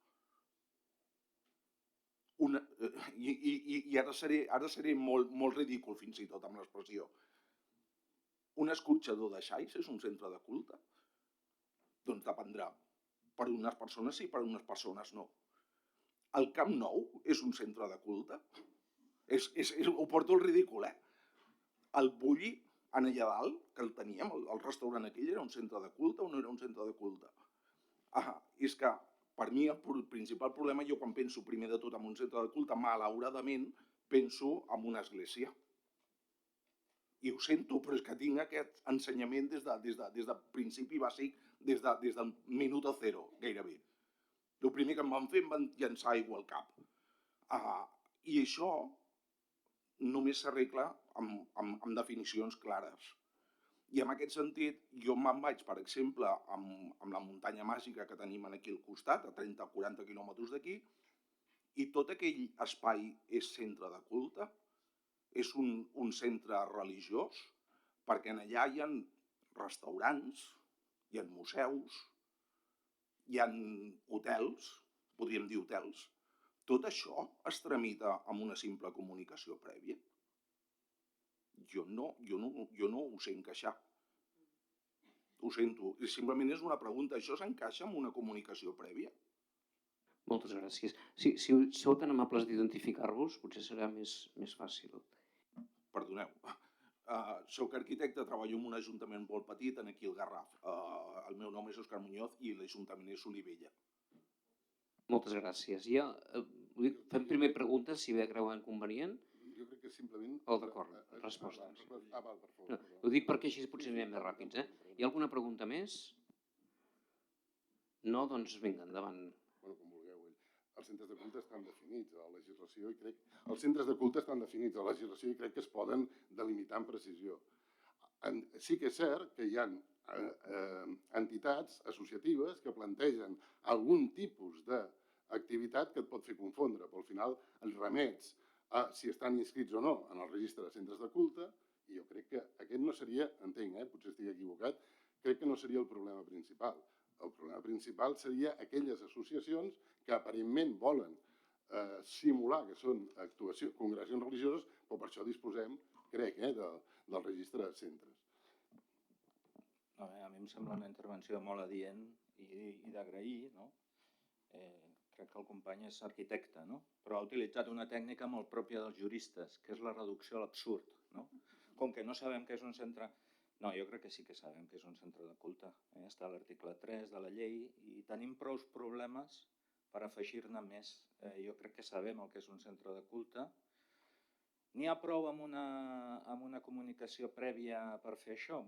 I ara seré molt ridícul fins i tot amb l'expressió. Un escorxador de xais és un centre de culte? Doncs dependrà. Per unes persones sí, per unes persones no. El Camp Nou és un centre de culte? Ho porto al ridícul, El Bulli, allà dalt, que el teníem, el restaurant aquell, era un centre de culte o no era un centre de culte? És que, per mi, el principal problema, jo quan penso primer de tot en un centre de culte, malauradament, penso en una església. I ho sento, però és que tinc aquest ensenyament des del principi bàsic, des del minut zero, gairebé. El primer que em van fer em van llançar aigua al cap. I això només s'arregla amb definicions clares. I en aquest sentit, jo me'n vaig, per exemple, amb la muntanya màgica que tenim aquí al costat, a 30 o 40 quilòmetres d'aquí, i tot aquell espai és centre de culte, és un centre religiós, perquè allà hi ha restaurants, hi ha museus, hi ha hotels, podríem dir hotels. Tot això es tramita amb una simple comunicació prèvia? Jo no ho sé encaixar. Ho sento, simplement és una pregunta. Això s'encaixa amb una comunicació prèvia? Moltes gràcies. Si sou tan amables d'identificar-vos, potser serà més fàcil. Perdoneu. Soc arquitecte, treballo en un ajuntament molt petit, aquí al Garraf. El meu nom és Òscar Muñoz i l'Ajuntament és Olivella. Moltes gràcies. Fem primer preguntes, si bé creuen convenient. Jo crec que simplement... D'acord, respostes. Val, per favor. Ho dic perquè així potser anirem més ràpids. Hi ha alguna pregunta més? No? Doncs vinga, endavant. els centres de culte estan definits a la legislació i els centres de culte estan definits a la legislació i crec que es poden delimitar amb precisió. Sí que és cert que hi ha entitats associatives que plantegen algun tipus d'activitat que et pot fer confondre, però al final els remets a si estan inscrits o no en el registre de centres de culte, i jo crec que aquest no seria, entenc, potser estic equivocat, crec que no seria el problema principal. El problema principal seria aquelles associacions que aparentment volen simular que són congregacions religioses, però per això disposem, crec, del registre de centres. A mi em sembla una intervenció molt adient i d'agrair, no? Crec que el company és arquitecte, no? Però ha utilitzat una tècnica molt pròpia dels juristes, que és la reducció a l'absurd, no? Com que no sabem què és un centre... No, jo crec que sí que sabem què és un centre de culte. Està a l'article 3 de la llei i tenim prou problemes per afegir-ne més. Jo crec que sabem el que és un centre de culte. N'hi ha prou amb una comunicació prèvia per fer això?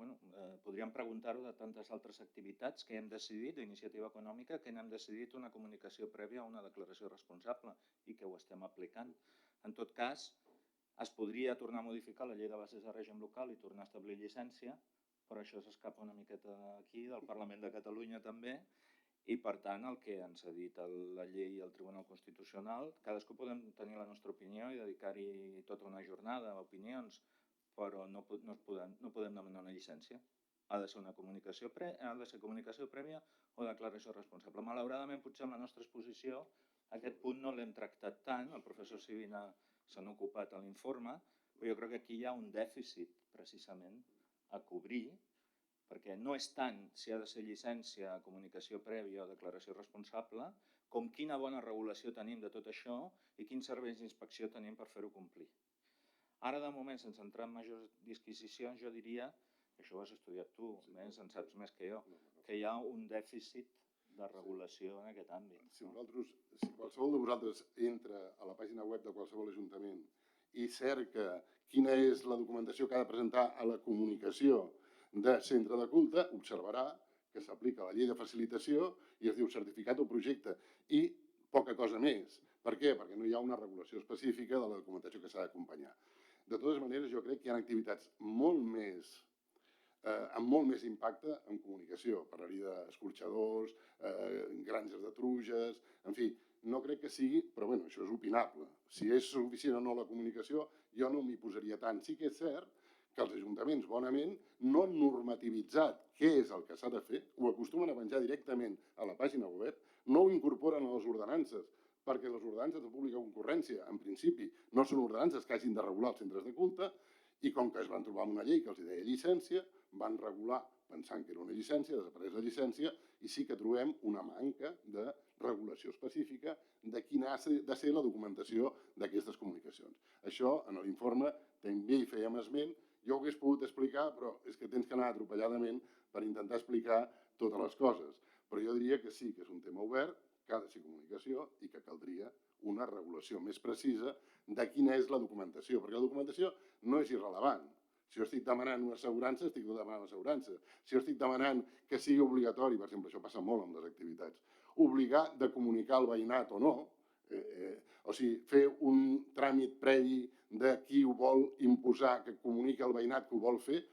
Podríem preguntar-ho de tantes altres activitats que hem decidit, d'iniciativa econòmica, que hem decidit una comunicació prèvia a una declaració responsable i que ho estem aplicant. En tot cas, es podria tornar a modificar la llei de bases de règim local i tornar a establir llicència, però això s'escapa una miqueta aquí, del Parlament de Catalunya també, i per tant el que ens ha dit la llei i el Tribunal Constitucional, cadascú podem tenir la nostra opinió i dedicar-hi tota una jornada a opinions, però no podem demanar una llicència. Ha de ser comunicació prèvia o declaració responsable. Malauradament, potser amb la nostra exposició, aquest punt no l'hem tractat tant, el professor Sivina s'han ocupat a l'informe, però jo crec que aquí hi ha un dèficit, precisament, a cobrir, perquè no és tant si ha de ser llicència, comunicació prèvia o declaració responsable, com quina bona regulació tenim de tot això i quins serveis d'inspecció tenim per fer-ho complir. Ara, de moment, sense entrar en majors disquisicions, jo diria, això ho has estudiat tu, en saps més que jo, que hi ha un dèficit de regulació en aquest àmbit. Si qualsevol de vosaltres entra a la pàgina web de qualsevol ajuntament i cerca quina és la documentació que ha de presentar a la comunicació de centre de culte, observarà que s'aplica la llei de facilitació i es diu certificat o projecte i poca cosa més. Per què? Perquè no hi ha una regulació específica de la documentació que s'ha d'acompanyar. De totes maneres, jo crec que hi ha activitats amb molt més impacte en comunicació. Parlaria d'escorxadors, granges de truges, en fi, no crec que sigui, però bé, això és opinable. Si és suficient o no la comunicació, jo no m'hi posaria tant. Sí que és cert que els ajuntaments, bonament, no han normativitzat què és el que s'ha de fer, ho acostumen a penjar directament a la pàgina web, no ho incorporen a les ordenances, perquè les ordenances de pública concurrència, en principi, no són ordenances que hagin de regular els centres de culte, i com que es van trobar amb una llei que els deia llicència, van regular pensant que era una llicència, desapareix la llicència, i sí que trobem una manca de regulació específica de quina ha de ser la documentació d'aquestes comunicacions. Això, en l'informe, també hi fèiem esment. Jo ho hagués pogut explicar, però és que tens que anar atropelladament per intentar explicar totes les coses. Però jo diria que sí, que és un tema obert, que ha de ser comunicació i que caldria una regulació més precisa de quina és la documentació, perquè la documentació no és irrellevant. Si jo estic demanant una assegurança, estic demanant una assegurança. Si jo estic demanant que sigui obligatori, per exemple, això passa molt amb les activitats, obligar de comunicar al veïnat o no, o sigui, fer un tràmit previ de qui ho vol imposar, que comuniqui al veïnat que ho vol fer,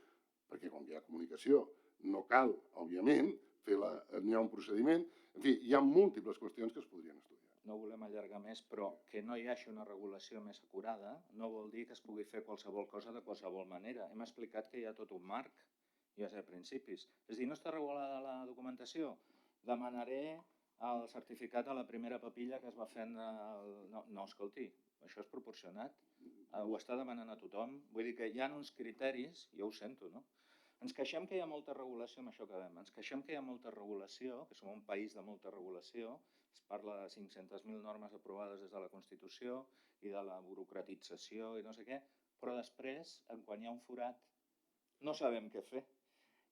perquè com hi ha comunicació no cal, òbviament, n'hi ha un procediment. En fi, hi ha múltiples qüestions que es podrien estudiar. No volem allargar més, però que no hi hagi una regulació més acurada no vol dir que es pugui fer qualsevol cosa de qualsevol manera. Hem explicat que hi ha tot un marc, ja sé, principis. És a dir, no està regulada la documentació? Demanaré el certificat a la primera papilla que es va fer No, escolti, això és proporcionat. Ho està demanant a tothom. Vull dir que hi ha uns criteris, jo ho sento, no? Ens queixem que hi ha molta regulació, amb això acabem, ens queixem que hi ha molta regulació, que som un país de molta regulació, es parla de 500.000 normes aprovades des de la Constitució i de la burocratització i no sé què, però després, quan hi ha un forat, no sabem què fer.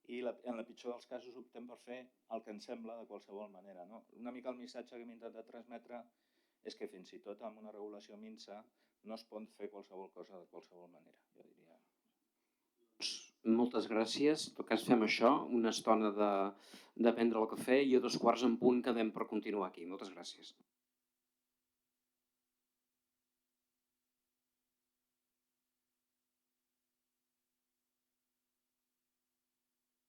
I en el pitjor dels casos optem per fer el que ens sembla de qualsevol manera. Una mica el missatge que hem intentat transmetre és que fins i tot amb una regulació minsa no es pot fer qualsevol cosa de qualsevol manera, jo diria. Moltes gràcies. En tot cas fem això, una estona de prendre el cafè i a 2:15 quedem per continuar aquí. Moltes gràcies.